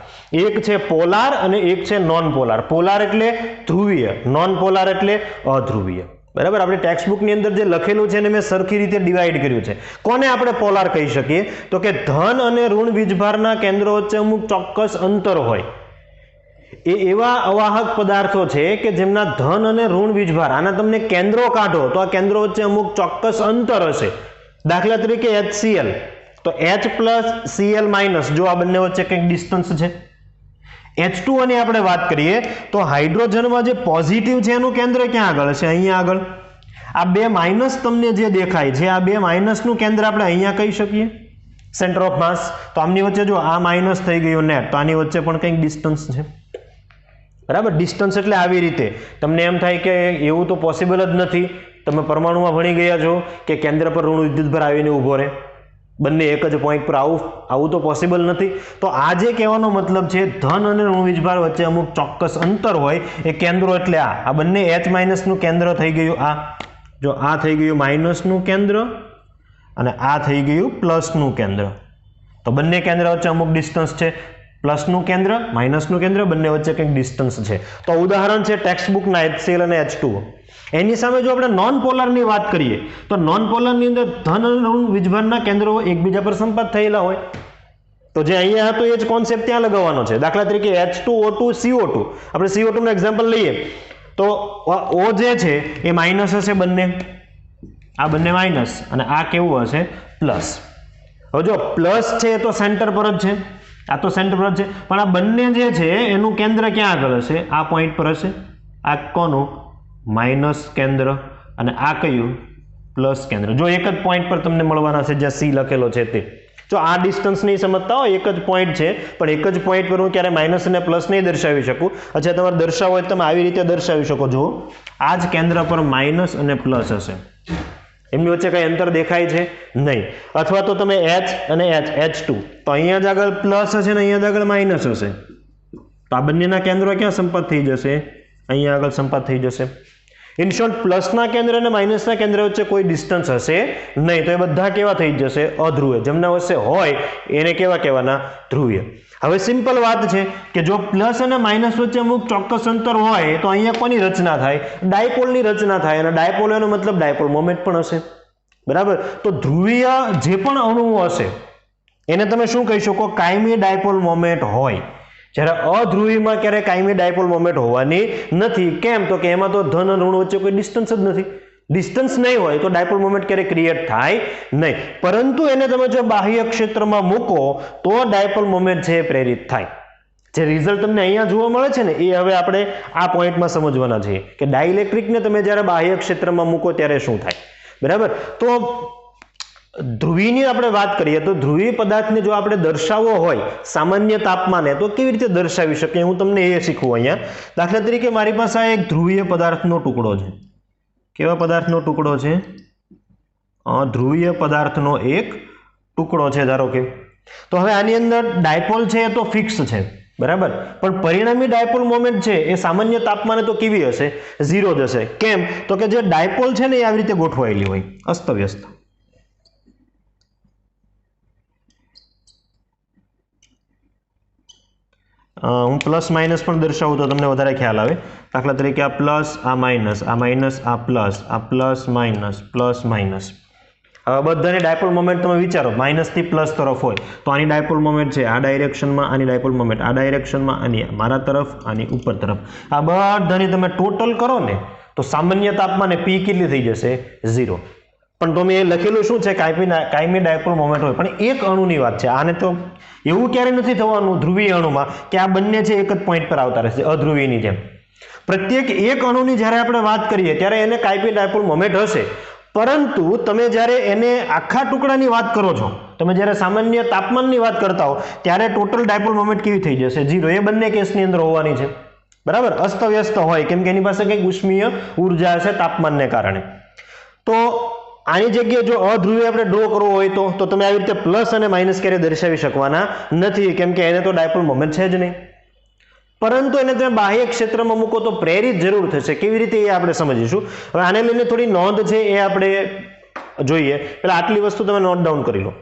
એક છે પોલાર અને એક છે નોન પોલાર. પોલાર એટલે ધ્રુવીય, નોન પોલાર એટલે અધ્રુવીય. બરાબર, આપણી ટેક્સ્ટબુકની અંદર જે લખેલું છે એને મેં સરખી રીતે ડિવાઈડ કર્યું છે. કોને આપણે પોલાર કહી શકીએ? તો કે ધન અને ઋણ વીજભારના કેન્દ્રો વચ્ચે અમુક ચોક્કસ અંતર હોય એ એવા અવાહક પદાર્થો છે કે જેમના ધન અને ઋણ વીજભાર, આના તમને કેન્દ્રો કાઢો તો આ કેન્દ્રો વચ્ચે અમુક ચોક્કસ અંતર હશે. દાખલા તરીકે HCl, તો H પ્લસ Cl માઇનસ, જો આ બંને વચ્ચે કંઈક ડિસ્ટન્સ છે. H2O ની આપણે વાત કરીએ તો હાઇડ્રોજનમાં જે પોઝિટિવ છે એનું કેન્દ્ર ક્યાં આગળ છે? અહીંયા આગળ. આ બે માઇનસ તમને જે દેખાય છે, આ બે માઇનસનું કેન્દ્ર આપણે અહીંયા કહી શકીએ, સેન્ટર ઓફ માસ. તો આમની વચ્ચે જો આ માઇનસ થઈ ગયું નેટ, તો આની વચ્ચે પણ કંઈક ડિસ્ટન્સ છે. બરાબર, ડિસ્ટન્સ એટલે આવી રીતે તમને એમ થાય કે એવું તો પોસિબલ જ નથી. તમે પરમાણુમાં ભણી ગયા છો કે કેન્દ્ર પર ઋણ વિદ્યુતભાર આવીને ઊભો રહે, બંને એક જ પોઈન્ટ પર, આવું તો પોસિબલ નથી. તો આ જે કહેવાનો મતલબ છે ધન અને ઋણ વીજભાર વચ્ચે અમુક ચોક્કસ અંતર હોય એ કેન્દ્રો એટલે આ બંને H માઇનસનું કેન્દ્ર થઈ ગયું. આ જો આ થઈ ગયું માઇનસનું કેન્દ્ર અને આ થઈ ગયું પ્લસનું કેન્દ્ર. તો બંને કેન્દ્ર વચ્ચે અમુક ડિસ્ટન્સ છે, પ્લસનું કેન્દ્ર માઇનસનું કેન્દ્ર, બંને વચ્ચે કંઈક ડિસ્ટન્સ છે. તો ઉદાહરણ છે ટેક્સ્ટબુકના HCl અને H2O. એની સામે જો આપણે નોન પોલારની વાત કરીએ તો નોન પોલારની અંદર ધન અને ઋણ વીજભારના કેન્દ્રો એકબીજા પર સંપાત થયેલા હોય. તો જે અહીંયા હતો એ જ કોન્સેપ્ટ ત્યાં લગાવવાનો છે. દાખલા તરીકે H2O2 CO2, આપણે CO2 નું એક્ઝામ્પલ લઈએ તો O જે છે એ માઇનસ હશે બંને, આ બંને માઇનસ, અને આ કેવું હશે? પ્લસ. હવે જો પ્લસ છે એ તો સેન્ટર પર જ છે, આ તો સેન્ટર પર જ છે, પણ આ બંને જે છે એનું કેન્દ્ર ક્યાં આગળ હશે? આ પોઈન્ટ પર હશે. આ કોનું? માઇનસ કેન્દ્ર, અને આ કયું? પ્લસ કેન્દ્ર. જો એક જ પોઈન્ટ પર તમને મળવાના છે જ્યાં C લખેલો છે તે. જો આ ડિસ્ટન્સ નહીં સમજતા હોય, એક જ પોઈન્ટ છે પણ એક જ પોઈન્ટ પર હું ક્યારે માઇનસ અને પ્લસ નહીં દર્શાવી શકું. અચ્છા, તમારે દર્શાવવો હોય તમે આવી રીતે દર્શાવી શકો. જો આ જ કેન્દ્ર પર માઇનસ અને પ્લસ હશે, એમની વચ્ચે કઈ અંતર દેખાય છે? નહીં. અથવા તો તમે H અને H2, તો અહીંયા જ આગળ પ્લસ હશે ને અહીંયા જ આગળ માઇનસ હશે, તો આ બંનેના કેન્દ્રો ક્યાં સંપાત થઈ જશે? અહીંયા આગળ સંપાત થઈ જશે. ઇન શોર્ટ, પ્લસના કેન્દ્ર અને માઇનસના કેન્દ્ર વચ્ચે કોઈ ડિસ્ટન્સ હશે નહીં, તો એ બધા કેવા થઈ જશે? અધ્રુવીય. જેમના વચ્ચે હોય એને કેવા કહેવાના? ધ્રુવીય. હવે સિમ્પલ વાત છે કે જો પ્લસ અને માઇનસ વચ્ચે અમુક ચોક્કસ અંતર હોય તો અહીંયા કોની રચના થાય? ડાયપોલની રચના થાય, અને ડાયપોલ એનો મતલબ ડાયપોલ મોમેન્ટ પણ હશે. બરાબર, તો ધ્રુવીય જે પણ અણુઓ હશે એને તમે શું કહી શકો? કાયમી ડાયપોલ મોમેન્ટ હોય. જ્યારે અધ્રુવીમાં ક્યારે કાયમી ડાયપોલ મોમેન્ટ હોવાની નથી. કેમ? તો કે એમાં તો ધન અને ઋણ વચ્ચે કોઈ ડિસ્ટન્સ જ નથી. ડિસ્ટન્સ નહીં હોય તો ડાયપોલ મોમેન્ટ ક્યારે ક્રિએટ થાય નહીં. પરંતુ એને તમે જો બાહ્ય ક્ષેત્રમાં મૂકો તો ડાયપોલ મોમેન્ટ છે પ્રેરિત થાય. જે રિઝલ્ટ તમને અહીંયા જોવા મળે છે ને એ હવે આપણે આ પોઈન્ટમાં સમજવાના છીએ કે ડાઇલેક્ટ્રિકને તમે જ્યારે બાહ્ય ક્ષેત્રમાં મૂકો ત્યારે શું થાય. બરાબર, તો ધ્રુવીની આપણે વાત કરીએ તો ધ્રુવીય પદાર્થને જો આપણે દર્શાવવો હોય સામાન્ય તાપમાને તો કેવી રીતે દર્શાવી શકીએ? હું તમને એ શીખવું અહીંયા. દાખલા તરીકે મારી પાસે આ એક ધ્રુવીય પદાર્થનો ટુકડો છે. કેવા પદાર્થનો ટુકડો છે? ધ્રુવીય પદાર્થનો એક ટુકડો છે ધારો કે. તો હવે આની અંદર ડાયપોલ છે એ તો ફિક્સ છે, બરાબર, પણ પરિણામી ડાયપોલ મોમેન્ટ છે એ સામાન્ય તાપમાને તો કેવી હશે? 0 જ હશે. કેમ? તો કે જે ડાયપોલ છે ને એ આવી રીતે ગોઠવાયેલી હોય અસ્તવ્યસ્ત. હું પ્લસ માઇનસ પણ દર્શાવું તો તમને વધારે ખ્યાલ આવે. દાખલા તરીકે આ પ્લસ, આ માઇનસ, આ માઇનસ, આ પ્લસ માઇનસ, પ્લસ માઇનસ. હવે બધાની ડાયપોલ મોમેન્ટ તમે વિચારો, માઇનસથી પ્લસ તરફ હોય તો આની ડાયપોલ મોમેન્ટ છે આ ડાયરેક્શનમાં, આની ડાયપોલ મોમેન્ટ આ ડાયરેક્શનમાં, આની મારા તરફ, આની ઉપર તરફ. આ બધાની તમે ટોટલ કરો ને તો સામાન્ય તાપમાને P કેટલી થઈ જશે? 0. પણ તમે એ લખેલું શું છે? કાયમી ડાયપોલ મોમેન્ટ હોય. પણ એક અણુની વાત છે. આને તો એવું ક્યારે નથી થવાનું ધ્રુવીય અણુમાં કે આ બંને છે એક જ પોઈન્ટ પર આવતા રહેશે અધ્રુવીની જેમ. પ્રત્યેક એક અણુની જ્યારે આપણે વાત કરીએ ત્યારે એને કાયમી ડાયપોલ મોમેન્ટ હશે, પરંતુ તમે જ્યારે એને આખા ટુકડાની વાત કરો છો, તમે જ્યારે સામાન્ય તાપમાનની વાત કરતા હો ત્યારે ટોટલ ડાયપોલ મોમેન્ટ કેવી થઈ જશે? 0. એ બંને કેસની અંદર હોવાની છે. બરાબર, અસ્તવ્યસ્ત હોય કેમ કે એની પાસે કંઈક ઉષ્મીય ઉર્જા હશે તાપમાનને કારણે. તો આની જગ્યાએ જો અધ્રુવીય આપણે ડ્રો કરવો હોય તો તમે આવી રીતે પ્લસ અને માઇનસ ક્યારે દર્શાવી શકવાના નથી, કેમ કે એને તો ડાયપોલ મોમેન્ટ છે જ નહીં. પરંતુ એને તમે બાહ્ય ક્ષેત્રમાં મૂકો તો પ્રેરિત જરૂર થશે. કેવી રીતે એ આપણે સમજીશું. હવે આને લઈને થોડી નોંધ છે એ આપણે જોઈએ. પેલા આટલી વસ્તુ તમે નોટ ડાઉન કરી લો.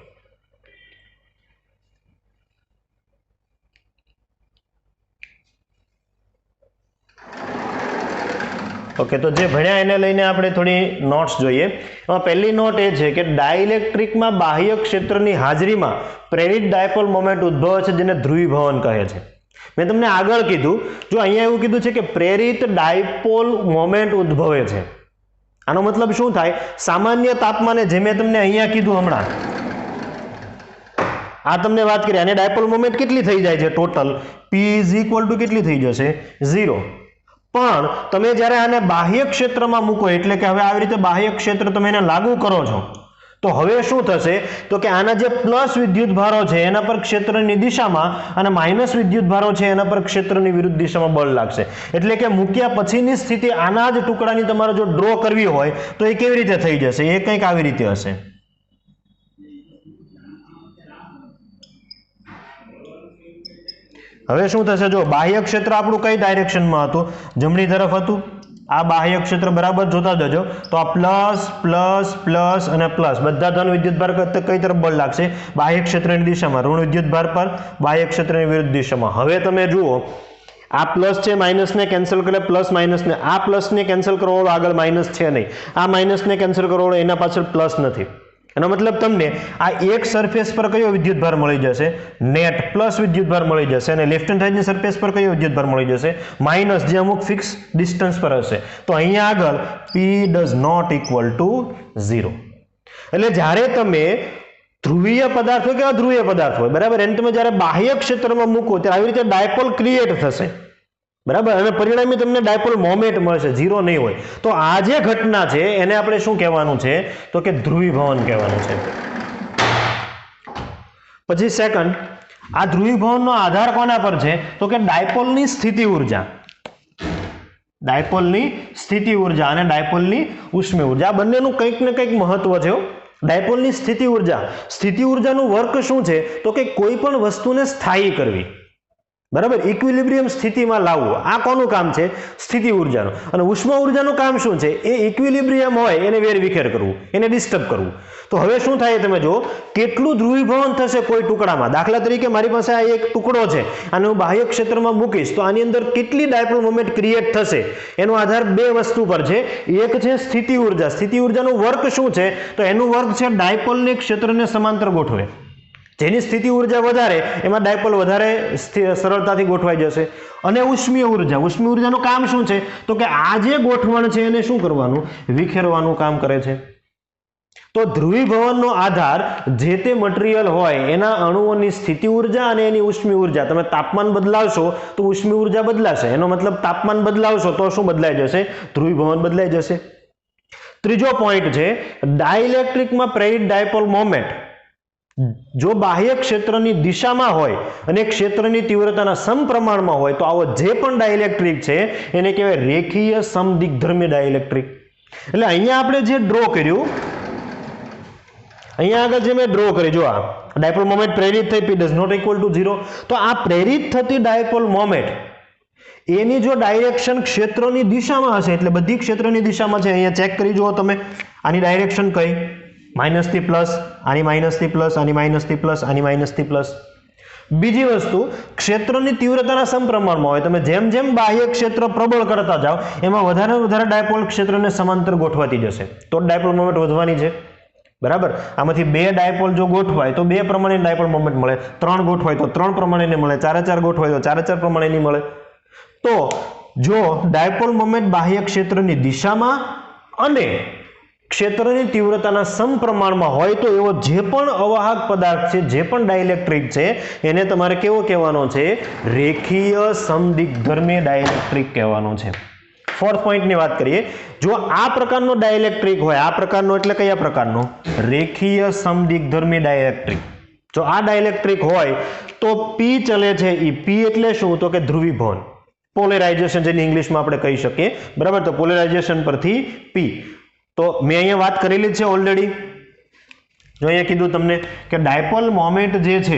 ઓકે, તો જે ભણ્યા એને લઈને આપણે થોડી નોટ્સ જોઈએ. એમાં પહેલી નોટ એ છે કે ડાઇલેક્ટ્રિકમાં બાહ્ય ક્ષેત્રની હાજરીમાં પ્રેરિત ડાયપોલ મોમેન્ટ ઉદ્ભવે છે, જેને ધ્રુવીભવન કહે છે. મેં તમને આગળ કીધું, જો અહીંયા એવું કીધું છે કે પ્રેરિત ડાયપોલ મોમેન્ટ ઉદ્ભવે છે. આનો મતલબ શું થાય? સામાન્ય તાપમાને, જે મેં તમને અહીંયા કીધું હમણાં, આ તમને વાત કરી, આને ડાયપોલ મોમેન્ટ કેટલી થઈ જાય છે total? P is equal two કેટલી થઈ જશે? 0. પણ તમે જ્યારે આને બાહ્ય ક્ષેત્રમાં મૂકો, એટલે કે હવે આવી રીતે બાહ્ય ક્ષેત્ર તમે એને લાગુ કરો છો, તો હવે શું થશે? તો કે આના જે પ્લસ વિદ્યુત ભારો છે એના પર ક્ષેત્રની દિશામાં અને માઇનસ વિદ્યુત ભારો છે એના પર ક્ષેત્રની વિરુદ્ધ દિશામાં બળ લાગશે. એટલે કે મૂક્યા પછીની સ્થિતિ આના જ ટુકડાની તમારે જો ડ્રો કરવી હોય તો એ કેવી રીતે થઈ જશે? એ કંઈક આવી રીતે હશે. હવે શું થશે? જો બાહ્ય ક્ષેત્ર આપણું કઈ ડાયરેક્શનમાં હતું? જમણી તરફ હતું. આ બાહ્ય ક્ષેત્ર બરાબર જોતા જજો. તો આ પ્લસ પ્લસ પ્લસ અને પ્લસ બધા ધન વિદ્યુત ભાર કઈ તરફ બળ લાગશે? બાહ્ય ક્ષેત્રની દિશામાં. ઋણ વિદ્યુત ભાર પર બાહ્ય ક્ષેત્રની વિરુદ્ધ દિશામાં. હવે તમે જુઓ, આ પ્લસ છે, માઇનસને કેન્સલ કરે, પ્લસ માઇનસને, આ પ્લસને કેન્સલ કરવાવાળો આગળ માઇનસ છે નહીં, આ માઇનસને કેન્સલ કરવાવાળો એના પાછળ પ્લસ નથી. એનો મતલબ તમને આ એક સરફેસ પર કયો વિદ્યુત ભાર મળી જશે? નેટ પ્લસ વિદ્યુત ભાર મળી જશે. અને લેફ્ટ હેન્ડ સાઈડની સરફેસ પર કયો વિદ્યુત ભાર મળી જશે? માઇનસ, જે અમુક ફિક્સ ડિસ્ટન્સ પર હશે. તો અહીંયા આગળ P does not equal to 0. એટલે જ્યારે તમે ધ્રુવીય પદાર્થ હોય કે અધ્રુવીય પદાર્થ હોય, બરાબર, એને તમે જ્યારે બાહ્ય ક્ષેત્રમાં મૂકો ત્યારે આવી રીતે ડાયપોલ ક્રિએટ થશે, બરાબર, અને પરિણામે તમને ડાયપોલ મોમેન્ટ મળશે, 0 નહીં હોય. તો આ જે ઘટના છે એને આપણે શું કહેવાનું છે? તો કે ધ્રુવીભવન કહેવાનું છે. પછી સેકન્ડ, આ ધ્રુવીભવનનો આધાર કોના પર છે? તો કે ડાયપોલની સ્થિતિ ઉર્જા. ડાયપોલની સ્થિતિ ઉર્જા અને ડાયપોલની ઉષ્મી ઉર્જા, આ બંનેનું કંઈક ને કંઈક મહત્વ છે. ડાયપોલની સ્થિતિ ઉર્જા, સ્થિતિ ઉર્જાનું વર્ક શું છે? તો કે કોઈ પણ વસ્તુને સ્થાયી કરવી, બરાબર, ઇક્વિલિબ્રિયમ સ્થિતિમાં લાવવું. આ કોનું કામ છે? સ્થિતિ ઉર્જાનું. અને ઉષ્મા ઉર્જાનું કામ શું છે? એ ઇક્વિલિબ્રિયમ હોય એને વેરવિખેર કરવું, એને ડિસ્ટર્બ કરવું. તો હવે શું થાય તમે જુઓ, કેટલું ધ્રુવીભવન થશે કોઈ ટુકડામાં. દાખલા તરીકે મારી પાસે આ એક ટુકડો છે, આને હું બાહ્ય ક્ષેત્રમાં મૂકીશ તો આની અંદર કેટલી ડાયપોલ મોમેન્ટ ક્રિએટ થશે? એનો આધાર બે વસ્તુ પર છે. એક છે સ્થિતિ ઉર્જા. સ્થિતિ ઉર્જાનું વર્ક શું છે? તો એનું વર્ક છે ડાયપોલને ક્ષેત્રને સમાંતર ગોઠવે. જેની સ્થિતિ ઉર્જા વધારે એમાં ડાયપોલ વધારે સરળતાથી ગોઠવાઈ જશે. અને ઉષ્મીય ઉર્જા, ઉષ્મીય ઉર્જાનું કામ શું છે? તો કે આ જે ગોઠવણ છે એને શું કરવાનું? વિખેરવાનું કામ કરે છે. તો ધ્રુવીભવનનો આધાર જે તે મટીરીયલ હોય એના અણુઓની સ્થિતિ ઉર્જા અને એની ઉષ્મી ઉર્જા. તમે તાપમાન બદલાવશો તો ઉષ્મી ઉર્જા બદલાશે. એનો મતલબ તાપમાન બદલાવશો તો શું બદલાઈ જશે? ધ્રુવીભવન બદલાઈ જશે. ત્રીજો પોઈન્ટ છે, ડાઇલેક્ટ્રિકમાં પ્રેરિત ડાયપોલ મોમેન્ટ જો બાહ્ય ક્ષેત્રની દિશામાં હોય અને ક્ષેત્રની તીવ્રતાના સમપ્રમાણમાં હોય તો આવો જે પણ ડાઇલેક્ટ્રિક છે એને કહેવાય રેખીય સમદિગ્ધર્મી ડાઇલેક્ટ્રિક. એટલે અહીંયા આપણે જે ડ્રો કર્યું, અહીંયા આગળ જે મેં ડ્રો કરી, જો આ ડાયપોલ મોમેન્ટ પ્રેરિત થઈ, P does not equal to 0. તો આ પ્રેરિત થતી ડાયપોલ મોમેન્ટ એની જો ડાયરેક્શન ક્ષેત્રની દિશામાં હશે, એટલે બધી ક્ષેત્રની દિશામાં છે, અહીંયા ચેક કરી જુઓ તમે, આની ડાયરેક્શન કઈ? માઇનસથી પ્લસ, આની માઇનસથી પ્લસ, આની માઇનસથી પ્લસ, આની માઇનસથી પ્લસ. બીજી વસ્તુ, ક્ષેત્રની તીવ્રતાના સમપ્રમાણમાં હોય. તમે જેમ જેમ બાહ્ય ક્ષેત્ર પ્રબળ કરતા જાઓ એમાં વધારે વધારે ડાયપોલ ક્ષેત્રને સમાંતર ગોઠવાતી જશે, તો ડાયપોલ મોમેન્ટ વધવાની છે, બરાબર. આમાંથી 2 ડાયપોલ જો ગોઠવાય તો 2 પ્રમાણે ડાયપોલ મોમેન્ટ મળે, 3 ગોઠવાય તો 3 પ્રમાણે મળે, 4 ગોઠવાય તો 4 પ્રમાણેની મળે. તો જો ડાયપોલ મોમેન્ટ બાહ્ય ક્ષેત્રની દિશામાં અને ક્ષેત્રની તીવ્રતાના સમપ્રમાણમાં હોય તો એવો જે પણ અવાહક પદાર્થ છે, જે પણ ડાઇલેક્ટ્રિક છે, એને તમારે કેવો કહેવાનો છે? રેખીય સમદિગ્ધર્મી ડાઇલેક્ટ્રિક કહેવાનો છે. ફોર્થ પોઈન્ટની વાત કરીએ, જો આ પ્રકારનો ડાઇલેક્ટ્રિક હોય, આ પ્રકારનો એટલે કયા પ્રકારનો? રેખીય સમદિગ્ધર્મી ડાઇલેક્ટ્રિક. જો આ ડાઇલેક્ટ્રિક હોય તો P ચલે છે, એ P એટલે શું? તો કે ધ્રુવીભવન, પોલેરાઇઝેશન, જેને ઇંગ્લિશમાં આપણે કહી શકીએ, બરાબર. તો પોલેરાઇઝેશન પરથી P. તો મેં અહીંયા વાત કરેલી છે ઓલરેડી. જો અહીંયા કીધું તમને કે ડાયપોલ મોમેન્ટ જે છે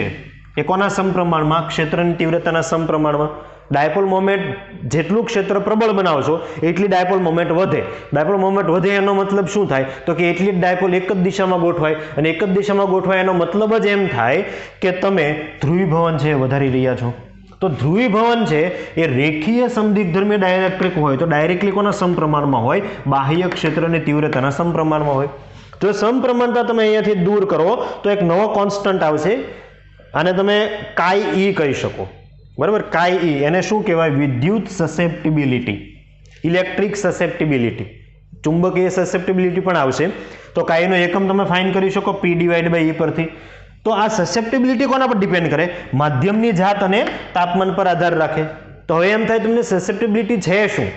એ કોના સમપ્રમાણમાં? ક્ષેત્રની તીવ્રતાના સમપ્રમાણમાં. ડાયપોલ મોમેન્ટ જેટલું ક્ષેત્ર પ્રબળ બનાવશો એટલી ડાયપોલ મોમેન્ટ વધે. ડાયપોલ મોમેન્ટ વધે એનો મતલબ શું થાય તો કે એટલી જ ડાયપોલ એક જ દિશામાં ગોઠવાય, અને એક જ દિશામાં ગોઠવાય એનો મતલબ જ એમ થાય કે તમે ધ્રુવીભવન છે વધારી રહ્યા છો. તો ધ્રુવીભવન છે એ રેખીય સમદિગ્ધર્મી ડાયલેક્ટ્રિક હોય તો ડાયરેક્ટલી કોના સમપ્રમાણમાં હોય? બાહ્ય ક્ષેત્રની તીવ્રતાના સમપ્રમાણમાં હોય. જો સમપ્રમાણતા તમે અહીંયાથી દૂર કરો તો એક નવો કોન્સ્ટન્ટ આવશે, આને તમે કાઈ ઈ કહી શકો. બરાબર, કાઈ ઈ એને શું કહેવાય? વિદ્યુત સસેપ્ટિબિલિટી, ઇલેક્ટ્રિક સસેપ્ટિબિલિટી, ચુંબકીય સસેપ્ટિબિલિટી પણ આવશે. તો કાઈનો એકમ તમે ફાઇન્ડ કરી શકો P/E પરથી. તો આ સસેપ્ટિબિલિટી કોના પર ડિપેન્ડ કરે? માધ્યમની જાત અને તાપમાન પર આધાર રાખે. તો હવે એમ થાય તમને સસેપ્ટિબિલિટી છે શું?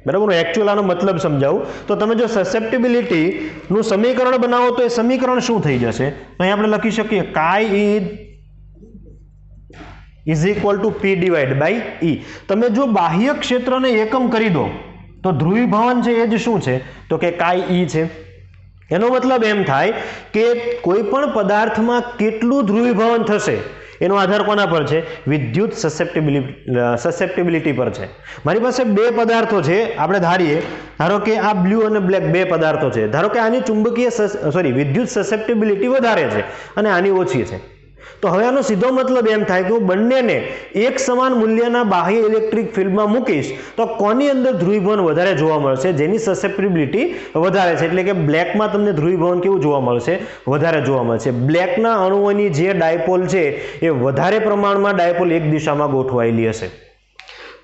બરાબર, એકચ્યુઅલ આનો મતલબ સમજાવું તો તમે જો સસેપ્ટિબિલિટીનું સમીકરણ બનાવો તો એ સમીકરણ શું થઈ જશે? અહીં આપણે લખી શકીએ કાઈ ઈ ઇઝ ઇક્વલ ટુ P/E. તમે જો બાહ્ય ક્ષેત્રને એકમ કરી દો તો ધ્રુવીભવન છે એ જ શું છે તો કે કાઈ ઈ છે. એનો મતલબ એમ થાય કે કોઈ પણ પદાર્થમાં કેટલું ધ્રુવીભવન થશે એનો આધાર કોના પર છે? વિદ્યુત સસેપ્ટિબિલિટી પર છે. મારી પાસે બે પદાર્થો છે, આપણે ધારો કે આ બ્લુ અને બ્લેક બે પદાર્થો છે. ધારો કે આની વિદ્યુત સસેપ્ટિબિલિટી વધારે છે અને આની ઓછી છે. તો હવે આનો સીધો મતલબ એમ થાય કે હું બંનેને એક સમાન મૂલ્યના બાહ્ય ઇલેક્ટ્રિક ફિલ્ડમાં મૂકીશ તો કોની અંદર ધ્રુવીભવન વધારે જોવા મળશે? જેની સસેપ્ટિબિલિટી વધારે છે. એટલે કે બ્લેકમાં તમને ધ્રુવીભવન કેવું જોવા મળશે? વધારે જોવા મળશે. બ્લેકના અણુઓની જે ડાયપોલ છે એ વધારે પ્રમાણમાં ડાયપોલ એક દિશામાં ગોઠવાયેલી હશે.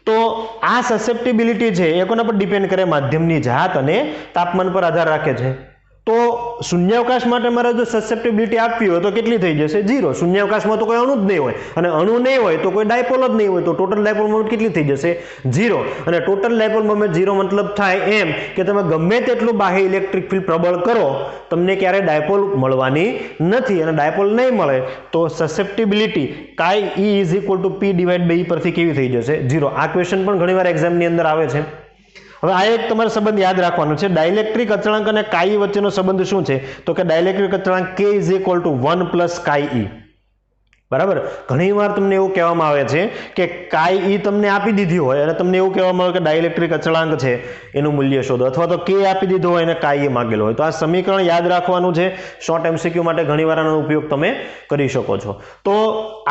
તો આ સસેપ્ટિબિલિટી છે એ કોના પર ડિપેન્ડ કરે? માધ્યમની જાત અને તાપમાન પર આધાર રાખે છે. તો શૂન્યાવકાશ માટે મારે જો સસેપ્ટિબિલિટી આપવી હોય તો કેટલી થઈ જશે? 0. શૂન્યાવકાશમાં તો કોઈ અણુ જ નહીં હોય, અને અણુ નહીં હોય તો કોઈ ડાયપોલ જ નહીં હોય, તો ટોટલ ડાયપોલ મોમેન્ટ કેટલી થઈ જશે? 0. અને ટોટલ ડાયપોલ મોમેન્ટ 0 મતલબ થાય એમ કે તમે ગમે તેટલું બાહ્ય ઇલેક્ટ્રિક ફિલ્ડ પ્રબળ કરો તમને ક્યારેય ડાયપોલ મળવાની નથી, અને ડાયપોલ નહીં મળે તો સસેપ્ટિબિલિટી કાઈ ઈ ઇઝ ઇક્વલ ટુ P/E પરથી કેવી થઈ જશે? 0. આ ક્વેશ્ચન પણ ઘણીવાર એક્ઝામની અંદર આવે છે. હવે આ એક તમારે સંબંધ યાદ રાખવાનો છે. ડાઇલેક્ટ્રિક અચળાંક અને કાઈ વચ્ચેનો સંબંધ શું છે તો કે ડાઇલેક્ટ્રિક અચળાંક K is equal two 1 plus કાઈ ઈ. બરાબર, ઘણીવાર તમને એવું કહેવામાં આવે છે કે કાઈ ઈ તમને આપી દીધી હોય અને તમને એવું કહેવામાં આવે કે ડાઇલેક્ટ્રિક અચળાંક છે એનું મૂલ્ય શોધો, અથવા તો K આપી દીધો હોય અને કાઈ ઈ માંગેલો હોય. તો આ સમીકરણ યાદ રાખવાનું છે. શોર્ટ MCQ માટે ઘણીવાર આનો ઉપયોગ તમે કરી શકો છો. તો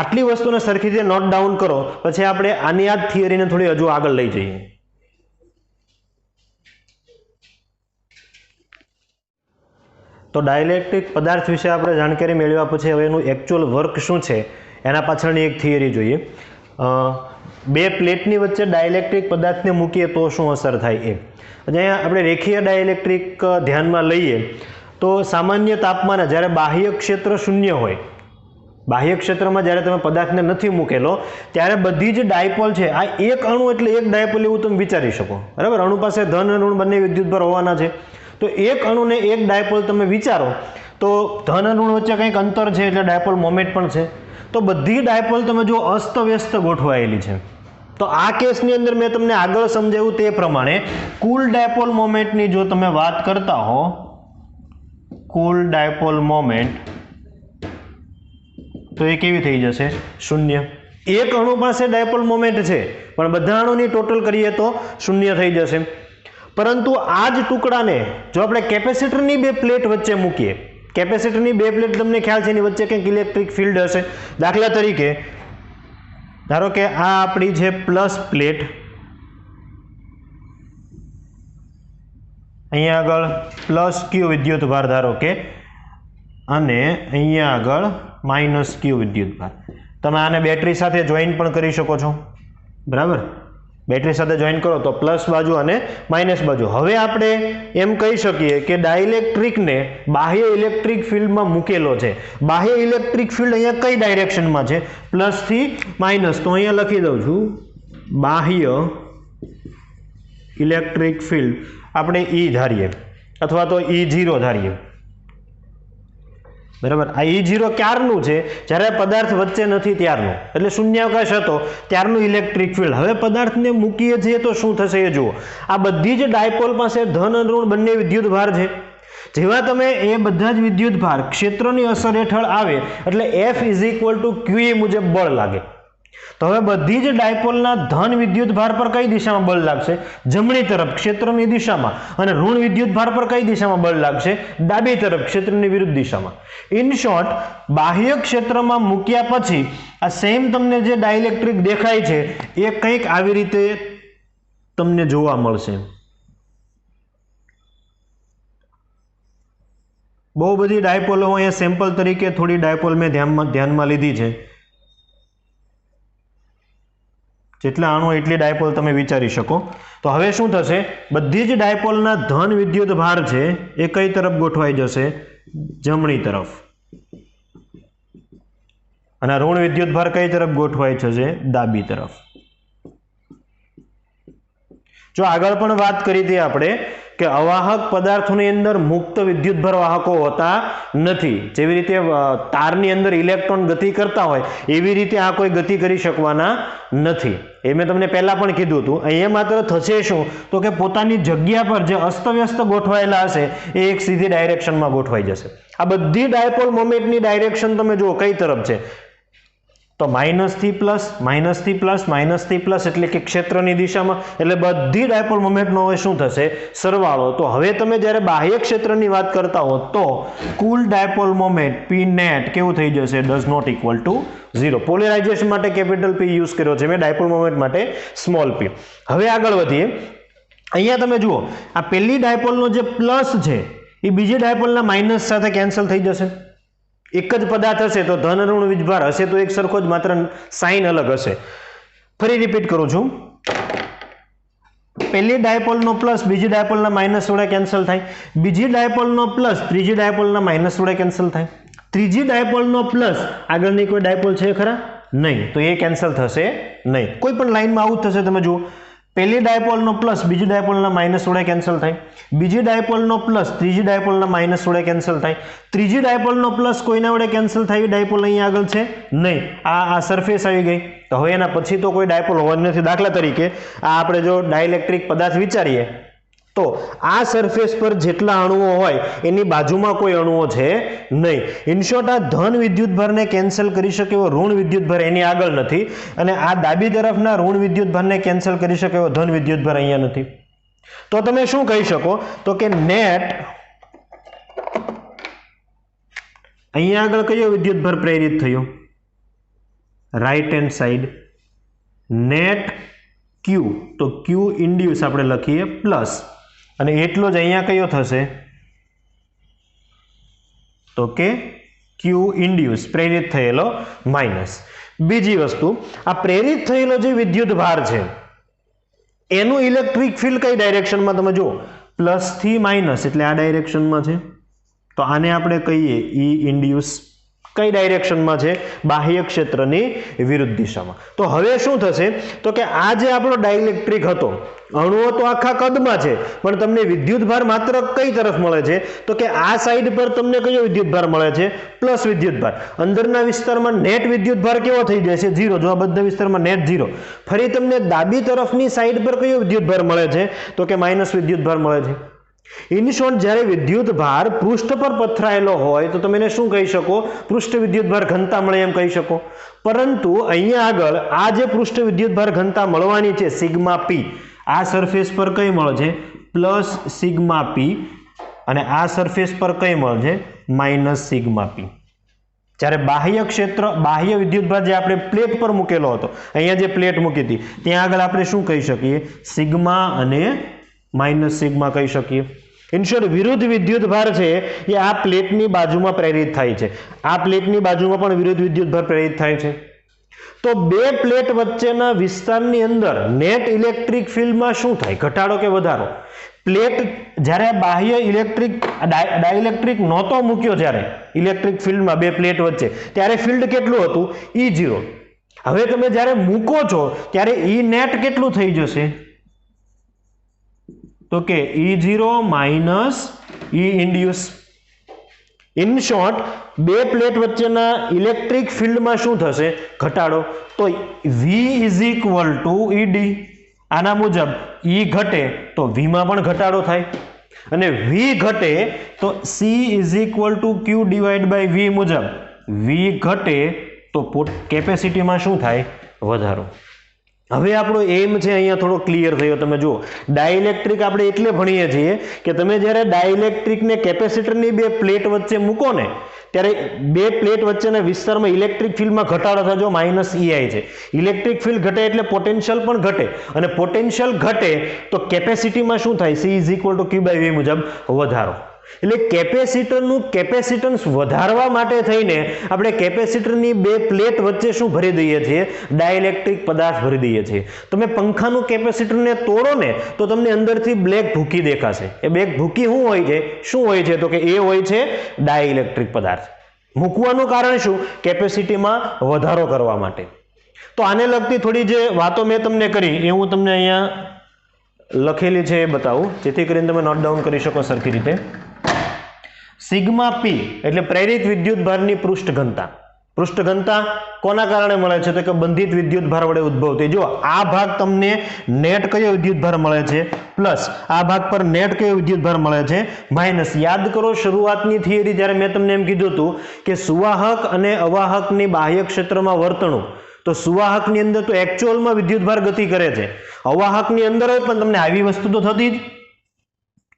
આટલી વસ્તુને સરખી રીતે નોટ ડાઉન કરો, પછી આપણે આની આ થિયરીને થોડી હજુ આગળ લઈ જઈએ. તો ડાઇલેક્ટ્રિક પદાર્થ વિશે આપણે જાણકારી મેળવ્યા પછી હવે એનું એકચ્યુઅલ વર્ક શું છે એના પાછળની એક થિયરી જોઈએ. બે પ્લેટની વચ્ચે ડાઇલેક્ટ્રિક પદાર્થને મૂકીએ તો શું અસર થાય એ. અહીંયા આપણે રેખીય ડાઇલેક્ટ્રિક ધ્યાનમાં લઈએ તો સામાન્ય તાપમાને જ્યારે બાહ્ય ક્ષેત્ર શૂન્ય હોય, બાહ્ય ક્ષેત્રમાં જ્યારે તમે પદાર્થને નથી મૂકેલો ત્યારે બધી જ ડાયપોલ છે, આ એક અણુ એટલે એક ડાયપોલ એવું તમે વિચારી શકો. બરાબર, અણુ પાસે ધન અને ઋણ બંને વિદ્યુતભાર હોવાના છે. તો એક અણુને એક ડાયપોલ તમે વિચારો તો ધન અને ઋણ વચ્ચે કંઈક અંતર છે એટલે ડાયપોલ મોમેન્ટ પણ છે. તો બધી ડાયપોલ તમે જો અસ્તવ્યસ્ત ગોઠવાયેલી છે. તો આ કેસની અંદર મેં તમને આગળ સમજાવ્યું તે પ્રમાણે કુલ ડાયપોલ મોમેન્ટની જો તમે વાત કરતા હો, કુલ ડાયપોલ મોમેન્ટ તો એ કેવી થઈ જશે? 0. એક અણુ પાસે ડાયપોલ મોમેન્ટ છે પણ બધા અણુની ટોટલ કરીએ તો 0 થઈ જશે. પરંતુ આ જ ટુકડાને જો આપણે કેપેસિટરની બે પ્લેટ વચ્ચે મૂકીએ, કેપેસિટરની બે પ્લેટ તમને ખ્યાલ છે એની વચ્ચે કંઈક ઇલેક્ટ્રિક ફિલ્ડ હશે. દાખલા તરીકે ધારો કે આ આપણી છે પ્લસ પ્લેટ, અહીંયા આગળ પ્લસ ક્યુ વિદ્યુતભાર ધારો કે, અને અહીંયા આગળ માઇનસ ક્યુ વિદ્યુતભાર. તમે આને બેટરી સાથે જોઈન પણ કરી શકો છો. બરાબર, બેટરી સાથે જોઈન કરો તો પ્લસ બાજુ અને માઇનસ બાજુ. હવે આપણે એમ કહી શકીએ કે ડાઇલેક્ટ્રિકને બાહ્ય ઇલેક્ટ્રિક ફિલ્ડમાં મૂકેલો છે. બાહ્ય ઇલેક્ટ્રિક ફિલ્ડ અહીંયા કઈ ડાયરેક્શનમાં છે? પ્લસ થી માઇનસ. તો અહીંયા લખી દઉં છું બાહ્ય ઇલેક્ટ્રિક ફિલ્ડ આપણે E ધારીએ અથવા તો E0 ધારીએ. બરાબર, આ E0 ક્યારનું છે? જ્યારે પદાર્થ વચ્ચે નથી ત્યારનું, એટલે શૂન્યાવકાશ હતો ત્યારનું ઇલેક્ટ્રિક ફિલ્ડ. હવે પદાર્થને મૂકીએ છીએ તો શું થશે એ જુઓ. આ બધી જ ડાયપોલ પાસે ધન અને ઋણ બંને વિદ્યુતભાર છે. જેવા તમે એ બધા જ વિદ્યુતભાર ક્ષેત્રની અસર હેઠળ આવે એટલે F is equal two QE મુજબ બળ લાગે. તો હવે બધી જ ડાયપોલના ધન વિદ્યુત ભાર પર કઈ દિશામાં બળ લાગશે? જમણી તરફ ક્ષેત્રની દિશામાં. અને ઋણ વિદ્યુત ભાર પર કઈ દિશામાં બળ લાગશે? ડાબી તરફ ક્ષેત્રની વિરુદ્ધ દિશામાં. ઇન શોર્ટ, બાહ્ય ક્ષેત્રમાં મૂક્યા પછી આ સેમ તમને જે ડાઇલેક્ટ્રિક દેખાય છે એ કંઈક આવી રીતે તમને જોવા મળશે. બહુ બધી ડાયપોલો અહીંયા સેમ્પલ તરીકે થોડી ડાયપોલ મેં ધ્યાનમાં લીધી છે. જેટલા અણુ એટલી ડાયપોલ તમે વિચારી શકો. તો હવે શું થશે? બધી જ ડાયપોલના ધન વિદ્યુત ભાર છે એ કઈ તરફ ગોઠવાઈ જશે? જમણી તરફ. અને ઋણ વિદ્યુત ભાર કઈ તરફ ગોઠવાઈ જશે? ડાબી તરફ. જો આગળ પણ વાત કરી હતી આપણે કે અવાહક પદાર્થોની અંદર મુક્ત વિદ્યુતભાર વાહકો હોતા નથી. જેવી રીતે તારની અંદર ઇલેક્ટ્રોન ગતિ કરતા હોય એવી રીતે આ કોઈ ગતિ કરી શકવાના નથી. એ મેં તમને પહેલા પણ કીધું હતું. અહીંયા માત્ર થશે શું તો કે પોતાની જગ્યા પર જે અસ્તવ્યસ્ત ગોઠવાયેલા હશે એ એક સીધી ડાયરેક્શનમાં ગોઠવાઈ જશે. આ બધી ડાયપોલ મોમેન્ટની ડાયરેક્શન તમે જુઓ કઈ તરફ છે? તો માઇનસથી પ્લસ, માઇનસથી પ્લસ, માઇનસથી પ્લસ, એટલે કે ક્ષેત્રની દિશામાં. એટલે બધી ડાયપોલ મોમેન્ટનો હવે શું થશે? સરવાળો. તો હવે તમે જ્યારે બાહ્ય ક્ષેત્રની વાત કરતા હો તો કુલ ડાયપોલ મોમેન્ટ P નેટ કેવું થઈ જશે? Does not equal to 0. Polarisation માટે કેપિટલ P યુઝ કર્યો છે મેં, ડાયપોલ મોમેન્ટ માટે સ્મોલ p. હવે આગળ વધીએ. અહીંયા તમે જુઓ આ પહેલી ડાયપોલનો જે પ્લસ છે એ બીજી ડાયપોલના માઇનસ સાથે કેન્સલ થઈ જશે. એક જ પદાર્થ હશે તો ધન ઋણ વીજભાર હશે તો એક સરખો જ, માત્ર સાઇન અલગ હશે. ફરી રિપીટ કરું છું. પહેલી ડાયપોલનો પ્લસ બીજી ડાયપોલના માઇનસ વડે કેન્સલ થાય. બીજી ડાયપોલનો પ્લસ ત્રીજી ડાયપોલના માઇનસ વડે કેન્સલ થાય. ત્રીજી ડાયપોલનો પ્લસ આગળની કોઈ ડાયપોલ છે ખરા? નહીં, તો એ કેન્સલ થશે નહીં. કોઈ પણ લાઈનમાં આવું જ થશે. તમે જુઓ પહેલી ડાયપોલનો પ્લસ બીજી ડાયપોલના માઇનસ વડે કેન્સલ થાય. બીજી ડાયપોલનો પ્લસ ત્રીજી ડાયપોલના માઇનસ વડે કેન્સલ થાય. ત્રીજી ડાયપોલનો પ્લસ કોઈના વડે કેન્સલ થાય ડાયપોલ અહીંયા આગળ છે નહીં. આ સરફેસ આવી ગઈ. તો હવે એના પછી તો કોઈ ડાયપોલ હોવાની નથી. દાખલા તરીકે આ આપણે જો ડાઇલેક્ટ્રિક પદાર્થ વિચારીએ તો આ સરફેસ પર જેટલા અણુઓ હોય એની બાજુમાં કોઈ અણુઓ છે નહીં. ઇન શોર્ટ, આ ધન વિદ્યુતભારને કેન્સલ કરી શકે એવો ઋણ વિદ્યુતભાર એની આગળ નથી. અને આ ડાબી તરફના ઋણ વિદ્યુતભારને કેન્સલ કરી શકે એવો ધન વિદ્યુતભાર અહીંયા નથી. તો તમે શું કહી શકો? તો કે નેટ અહીંયા આગળ કયો વિદ્યુતભાર પ્રેરિત થયો? Right hand side. નેટ ક્યુ, તો ક્યુ ઇન્ડ્યુસ આપણે લખીએ પ્લસ, અને એટલો જ અહીંયા કયો થશે? તો કે ક્યુ ઇન્ડ્યુસ પ્રેરિત થયેલો માઇનસ. બીજી વસ્તુ, આ પ્રેરિત થયેલો જે વિદ્યુત ભાર છે એનું ઇલેક્ટ્રિક ફિલ્ડ કઈ ડાયરેક્શનમાં? તમે જુઓ પ્લસ થી માઇનસ એટલે આ ડાયરેક્શનમાં છે. તો આને આપણે કહીએ ઈ ઇન્ડ્યુસ. કઈ ડાયરેક્શનમાં છે? બાહ્ય ક્ષેત્રની વિરુદ્ધ દિશામાં. તો હવે શું થશે? તો કે આ જે આપણો ડાઇલેક્ટ્રિક હતો, અણુઓ તો આખા કદમાં છે પણ તમને વિદ્યુતભાર માત્ર કઈ તરફ મળે છે? તો કે આ સાઈડ પર તમને કયો વિદ્યુતભાર મળે છે? પ્લસ વિદ્યુતભાર. અંદરના વિસ્તારમાં નેટ વિદ્યુતભાર કેવો થઈ જશે? 0. જો આ બધા વિસ્તારમાં નેટ 0. ફરી તમને ડાબી તરફની સાઈડ પર કયો વિદ્યુતભાર મળે છે? તો કે માઇનસ વિદ્યુતભાર મળે છે. ઇન શોર્ટ, જ્યારે વિદ્યુતભાર પૃષ્ઠ પર પથરાયેલો હોય તો તમે એને શું કહી શકો? પૃષ્ઠ વિદ્યુતભાર ઘનતા મળે એમ કહી શકો. પરંતુ અહીંયા આગળ આ જે પૃષ્ઠ વિદ્યુતભાર ઘનતા મળવાની છે સિગ્મા પી, આ સરફેસ પર કઈ મળે છે? પ્લસ સિગ્મા પી. અને આ સરફેસ પર કઈ મળે છે? માઇનસ સિગ્મા પી. જ્યારે બાહ્ય ક્ષેત્ર, બાહ્ય વિદ્યુતભાર જે આપણે પ્લેટ પર મૂકેલો હતો, અહીંયા જે પ્લેટ મૂકી હતી ત્યાં આગળ આપણે શું કહી શકીએ? સિગ્મા અને માઇનસ સિગ્મા કહી શકીએ. ઇન શોર્ટ, વિરુદ્ધ વિદ્યુતભાર છે એ આ પ્લેટની બાજુમાં પ્રેરિત થાય છે. આ પ્લેટની બાજુમાં પણ વિરુદ્ધ વિદ્યુતભાર પ્રેરિત થાય છે. તો બે પ્લેટ વચ્ચેના વિસ્તારની અંદર નેટ ઇલેક્ટ્રિક ફિલ્ડમાં શું થાય? ઘટાડો કે વધારો? પ્લેટ જ્યારે બાહ્ય ઇલેક્ટ્રિક ડાઇલેક્ટ્રિક નહોતો મૂક્યો, જ્યારે ઇલેક્ટ્રિક ફિલ્ડમાં બે પ્લેટ વચ્ચે, ત્યારે ફિલ્ડ કેટલું હતું? E0. હવે તમે જ્યારે મૂકો છો ત્યારે E નેટ કેટલું થઈ જશે? તો કે E0 minus E induce. In short, બે પ્લેટ વચ્ચેના ઇલેક્ટ્રિક ફિલ્ડમાં શું થશે? ઘટાડો. તો V is equal two ED. આના મુજબ E ઘટે તો V માં પણ ઘટાડો થાય, અને V ઘટે તો C is equal to Q divide by V મુજબ V ઘટે તો કેપેસિટીમાં શું થાય? વધારો. હવે આપણો એમ છે અહીંયા થોડો ક્લિયર થયો. તમે જુઓ, ડાઇલેક્ટ્રિક આપણે એટલે ભણીએ છીએ કે તમે જ્યારે ડાઇલેક્ટ્રિક ને કેપેસિટરની બે પ્લેટ વચ્ચે મૂકો ને ત્યારે બે પ્લેટ વચ્ચેના વિસ્તારમાં ઇલેક્ટ્રિક ફિલ્ડમાં ઘટાડો થજો માઇનસ EI છે. ઇલેક્ટ્રિક ફિલ્ડ ઘટે એટલે પોટેન્શિયલ પણ ઘટે, અને પોટેન્શિયલ ઘટે તો કેપેસિટીમાં શું થાય? C is equal to Q by V મુજબ વધારો. એટલે કેપેસિટરનું કેપેસિટન્સ વધારવા માટે થઈને આપણે કેપેસિટરની બે પ્લેટ વચ્ચે શું ભરી દઈએ છીએ? ડાઇલેક્ટ્રિક પદાર્થ ભરી દઈએ છીએ. તમે પંખાનું કેપેસિટરને તોડો ને તો તમને અંદરથી બ્લેક ભૂકી દેખાશે. એ બ્લેક ભૂકી શું હોય છે? શું હોય છે? તો કે એ હોય છે ડાઇલેક્ટ્રિક પદાર્થ. મૂકવાનું કારણ શું? કેપેસિટીમાં વધારો કરવા માટે. તો આને લગતી થોડી જે વાતો મેં તમને કરી એ હું તમને અહીંયા લખેલી છે એ બતાવું, જેથી કરીને તમે નોટ ડાઉન કરી શકો સરખી રીતે. સિગ્મા P એટલે પ્રેરિત વિદ્યુતભારની પૃષ્ઠ ઘનતા. પૃષ્ઠ ઘનતા કોના કારણે મળે છે? તો કે બંધિત વિદ્યુતભાર વડે ઉદ્ભવતી. જો આ ભાગ તમને નેટ કયો વિદ્યુતભાર મળે છે? પ્લસ. આ ભાગ પર નેટ કયો વિદ્યુતભાર મળે છે? માઇનસ. યાદ કરો શરૂઆતની થિયરી જ્યારે મેં તમને એમ કીધું હતું કે સુવાહક અને અવાહકની બાહ્ય ક્ષેત્રમાં વર્તણૂક, તો સુવાહકની અંદર તો એકચ્યુઅલમાં વિદ્યુતભાર ગતિ કરે છે, અવાહકની અંદર પણ તમને આવી વસ્તુ તો થતી જ.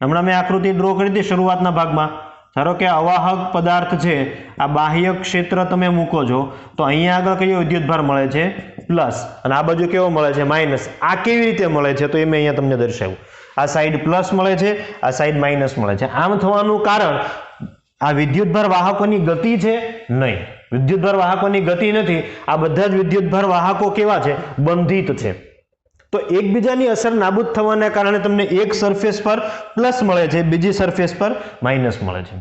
હમણાં મેં આકૃતિ ડ્રો કરી હતી શરૂઆતના ભાગમાં. ધારો કે અવાહક પદાર્થ છે, આ બાહ્ય ક્ષેત્ર તમે મૂકો છો તો અહીંયા આગળ કયો વિદ્યુતભાર મળે છે? પ્લસ, અને આ બાજુ કેવો મળે છે? માઇનસ. આ કેવી રીતે મળે છે? તો એ મેં અહીંયા તમને દર્શાવ્યું. આ સાઈડ પ્લસ મળે છે, આ સાઈડ માઇનસ મળે છે. આમ થવાનું કારણ આ વિદ્યુતભાર વાહકોની ગતિ છે? નહીં, વિદ્યુતભાર વાહકોની ગતિ નથી. આ બધા જ વિદ્યુતભાર વાહકો કેવા છે? બંધિત છે. તો એકબીજાની અસર નાબૂદ થવાના કારણે તમને એક સરફેસ પર પ્લસ મળે છે, બીજી સરફેસ પર માઇનસ મળે છે.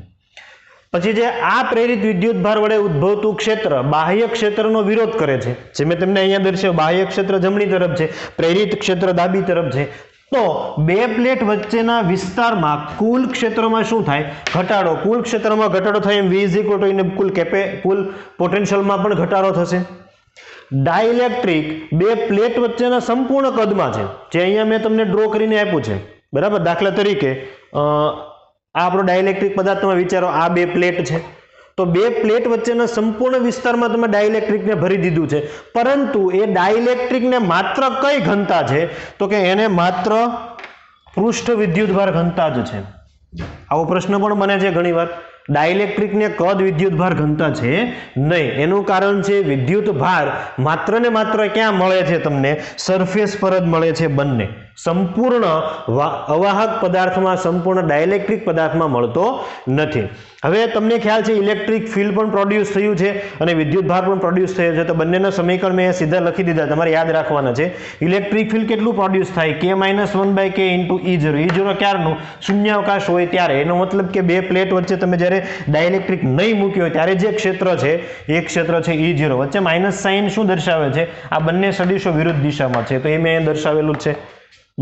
પછી જે આ પ્રેરિત વિદ્યુતભાર વડે ઉદ્ભવતું ક્ષેત્ર બાહ્ય ક્ષેત્રનો વિરોધ કરે છે, જે મેં તમને અહીંયા દર્શાવ્યું. બાહ્ય ક્ષેત્ર જમણી તરફ છે, પ્રેરિત ક્ષેત્ર ડાબી તરફ છે. તો બે પ્લેટ વચ્ચેના વિસ્તારમાં કુલ ક્ષેત્રમાં શું થાય? ઘટાડો. કુલ ક્ષેત્રમાં ઘટાડો થાય એમ V ઇઝ ઇક્વલ ટુ કુલ પોટેન્શિયલમાં પણ ઘટાડો થશે. ડાઇલેક્ટ્રિક બે પ્લેટ વચ્ચેના સંપૂર્ણ કદમાં છે, જે અહીંયા મેં તમને ડ્રો કરીને આપ્યું છે, બરાબર. દાખલા તરીકે આ આપણો ડાઇલેક્ટ્રિક પદાર્થ તમે વિચારો, આ બે પ્લેટ છે, તો બે પ્લેટ વચ્ચેના સંપૂર્ણ વિસ્તારમાં તમે ડાઇલેક્ટ્રિકને ભરી દીધું છે, પરંતુ એ ડાઇલેક્ટ્રિકને માત્ર કઈ ઘનતા છે? તો કે એને માત્ર પૃષ્ઠ વિદ્યુતભાર ઘનતા જ છે. આવો પ્રશ્ન પણ બને છે ઘણીવાર. ડાઇલેક્ટ્રિકને કદ વિદ્યુતભાર ઘનતા છે નહીં. એનું કારણ છે વિદ્યુતભાર માત્ર ને માત્ર ક્યાં મળે છે? તમને સરફેસ પર જ મળે છે. બંને સંપૂર્ણ અવાહક પદાર્થમાં, સંપૂર્ણ ડાઇલેક્ટ્રિક પદાર્થમાં મળતો નથી. હવે તમને ખ્યાલ છે ઇલેક્ટ્રિક ફિલ્ડ પણ પ્રોડ્યુસ થયું છે અને વિદ્યુતભાર પણ પ્રોડ્યુસ થયો છે. તો બંનેના સમીકરણ મેં સીધા લખી દીધા, તમારે યાદ રાખવાના છે. ઇલેક્ટ્રિક ફિલ્ડ કેટલું પ્રોડ્યુસ થાય? K-1/K into E0. E0 ક્યારનું? શૂન્યાવકાશ હોય ત્યારે. એનો મતલબ કે બે પ્લેટ વચ્ચે તમે જ્યારે ડાઇલેક્ટ્રિક નહીં મૂક્યો હોય ત્યારે જે ક્ષેત્ર છે એ ક્ષેત્ર છે E0. વચ્ચે માઇનસ સાઇન શું દર્શાવે છે? આ બંને સદિશો વિરુદ્ધ દિશામાં છે, તો એ મેં દર્શાવેલું જ છે.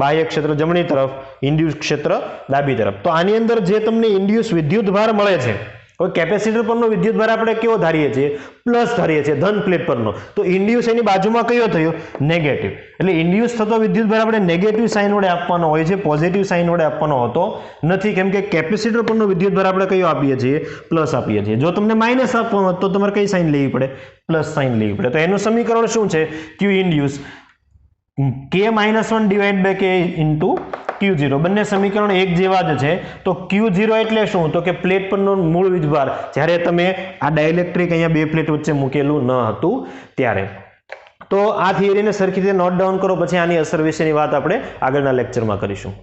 બાહ્ય ક્ષેત્ર જમણી તરફ, ઇન્ડ્યુસ ક્ષેત્ર ડાબી તરફ. તો આની અંદર જે તમને ઇન્ડ્યુસ વિદ્યુતભાર મળે છે, હવે કેપેસિટર પરનો વિદ્યુતભાર આપણે કેવો ધારીએ છીએ? પ્લસ ધારીએ છીએ, ધન પ્લેટ પરનો. તો ઇન્ડ્યુસ એની બાજુમાં કયો થયો? નેગેટિવ. એટલે ઇન્ડ્યુસ થતો વિદ્યુતભાર આપણે નેગેટિવ સાઇન વડે આપવાનો હોય છે, પોઝિટિવ સાઇન વડે આપવાનો હોતો નથી, કેમ કે કેપેસિટર પરનો વિદ્યુતભાર આપણે કયો આપીએ છીએ? પ્લસ આપીએ છીએ. જો તમને માઇનસ આપવાનો તો તમારે કઈ સાઇન લેવી પડે? પ્લસ સાઇન લેવી પડે. તો એનું સમીકરણ શું છે? Q induce K-1/K into Q0. બંને સમીકરણ એક જેવા જ છે. તો Q0 એટલે શું? તો કે પ્લેટ પરનો મૂળ વીજભાર, જ્યારે તમે આ ડાઇલેક્ટ્રિક અહીંયા બે પ્લેટ વચ્ચે મૂકેલું ન હતું ત્યારે. તો આ થિયરીને સરખી રીતે નોટ ડાઉન કરો, પછી આની અસર વિશેની વાત આપણે આગળના લેક્ચરમાં કરીશું.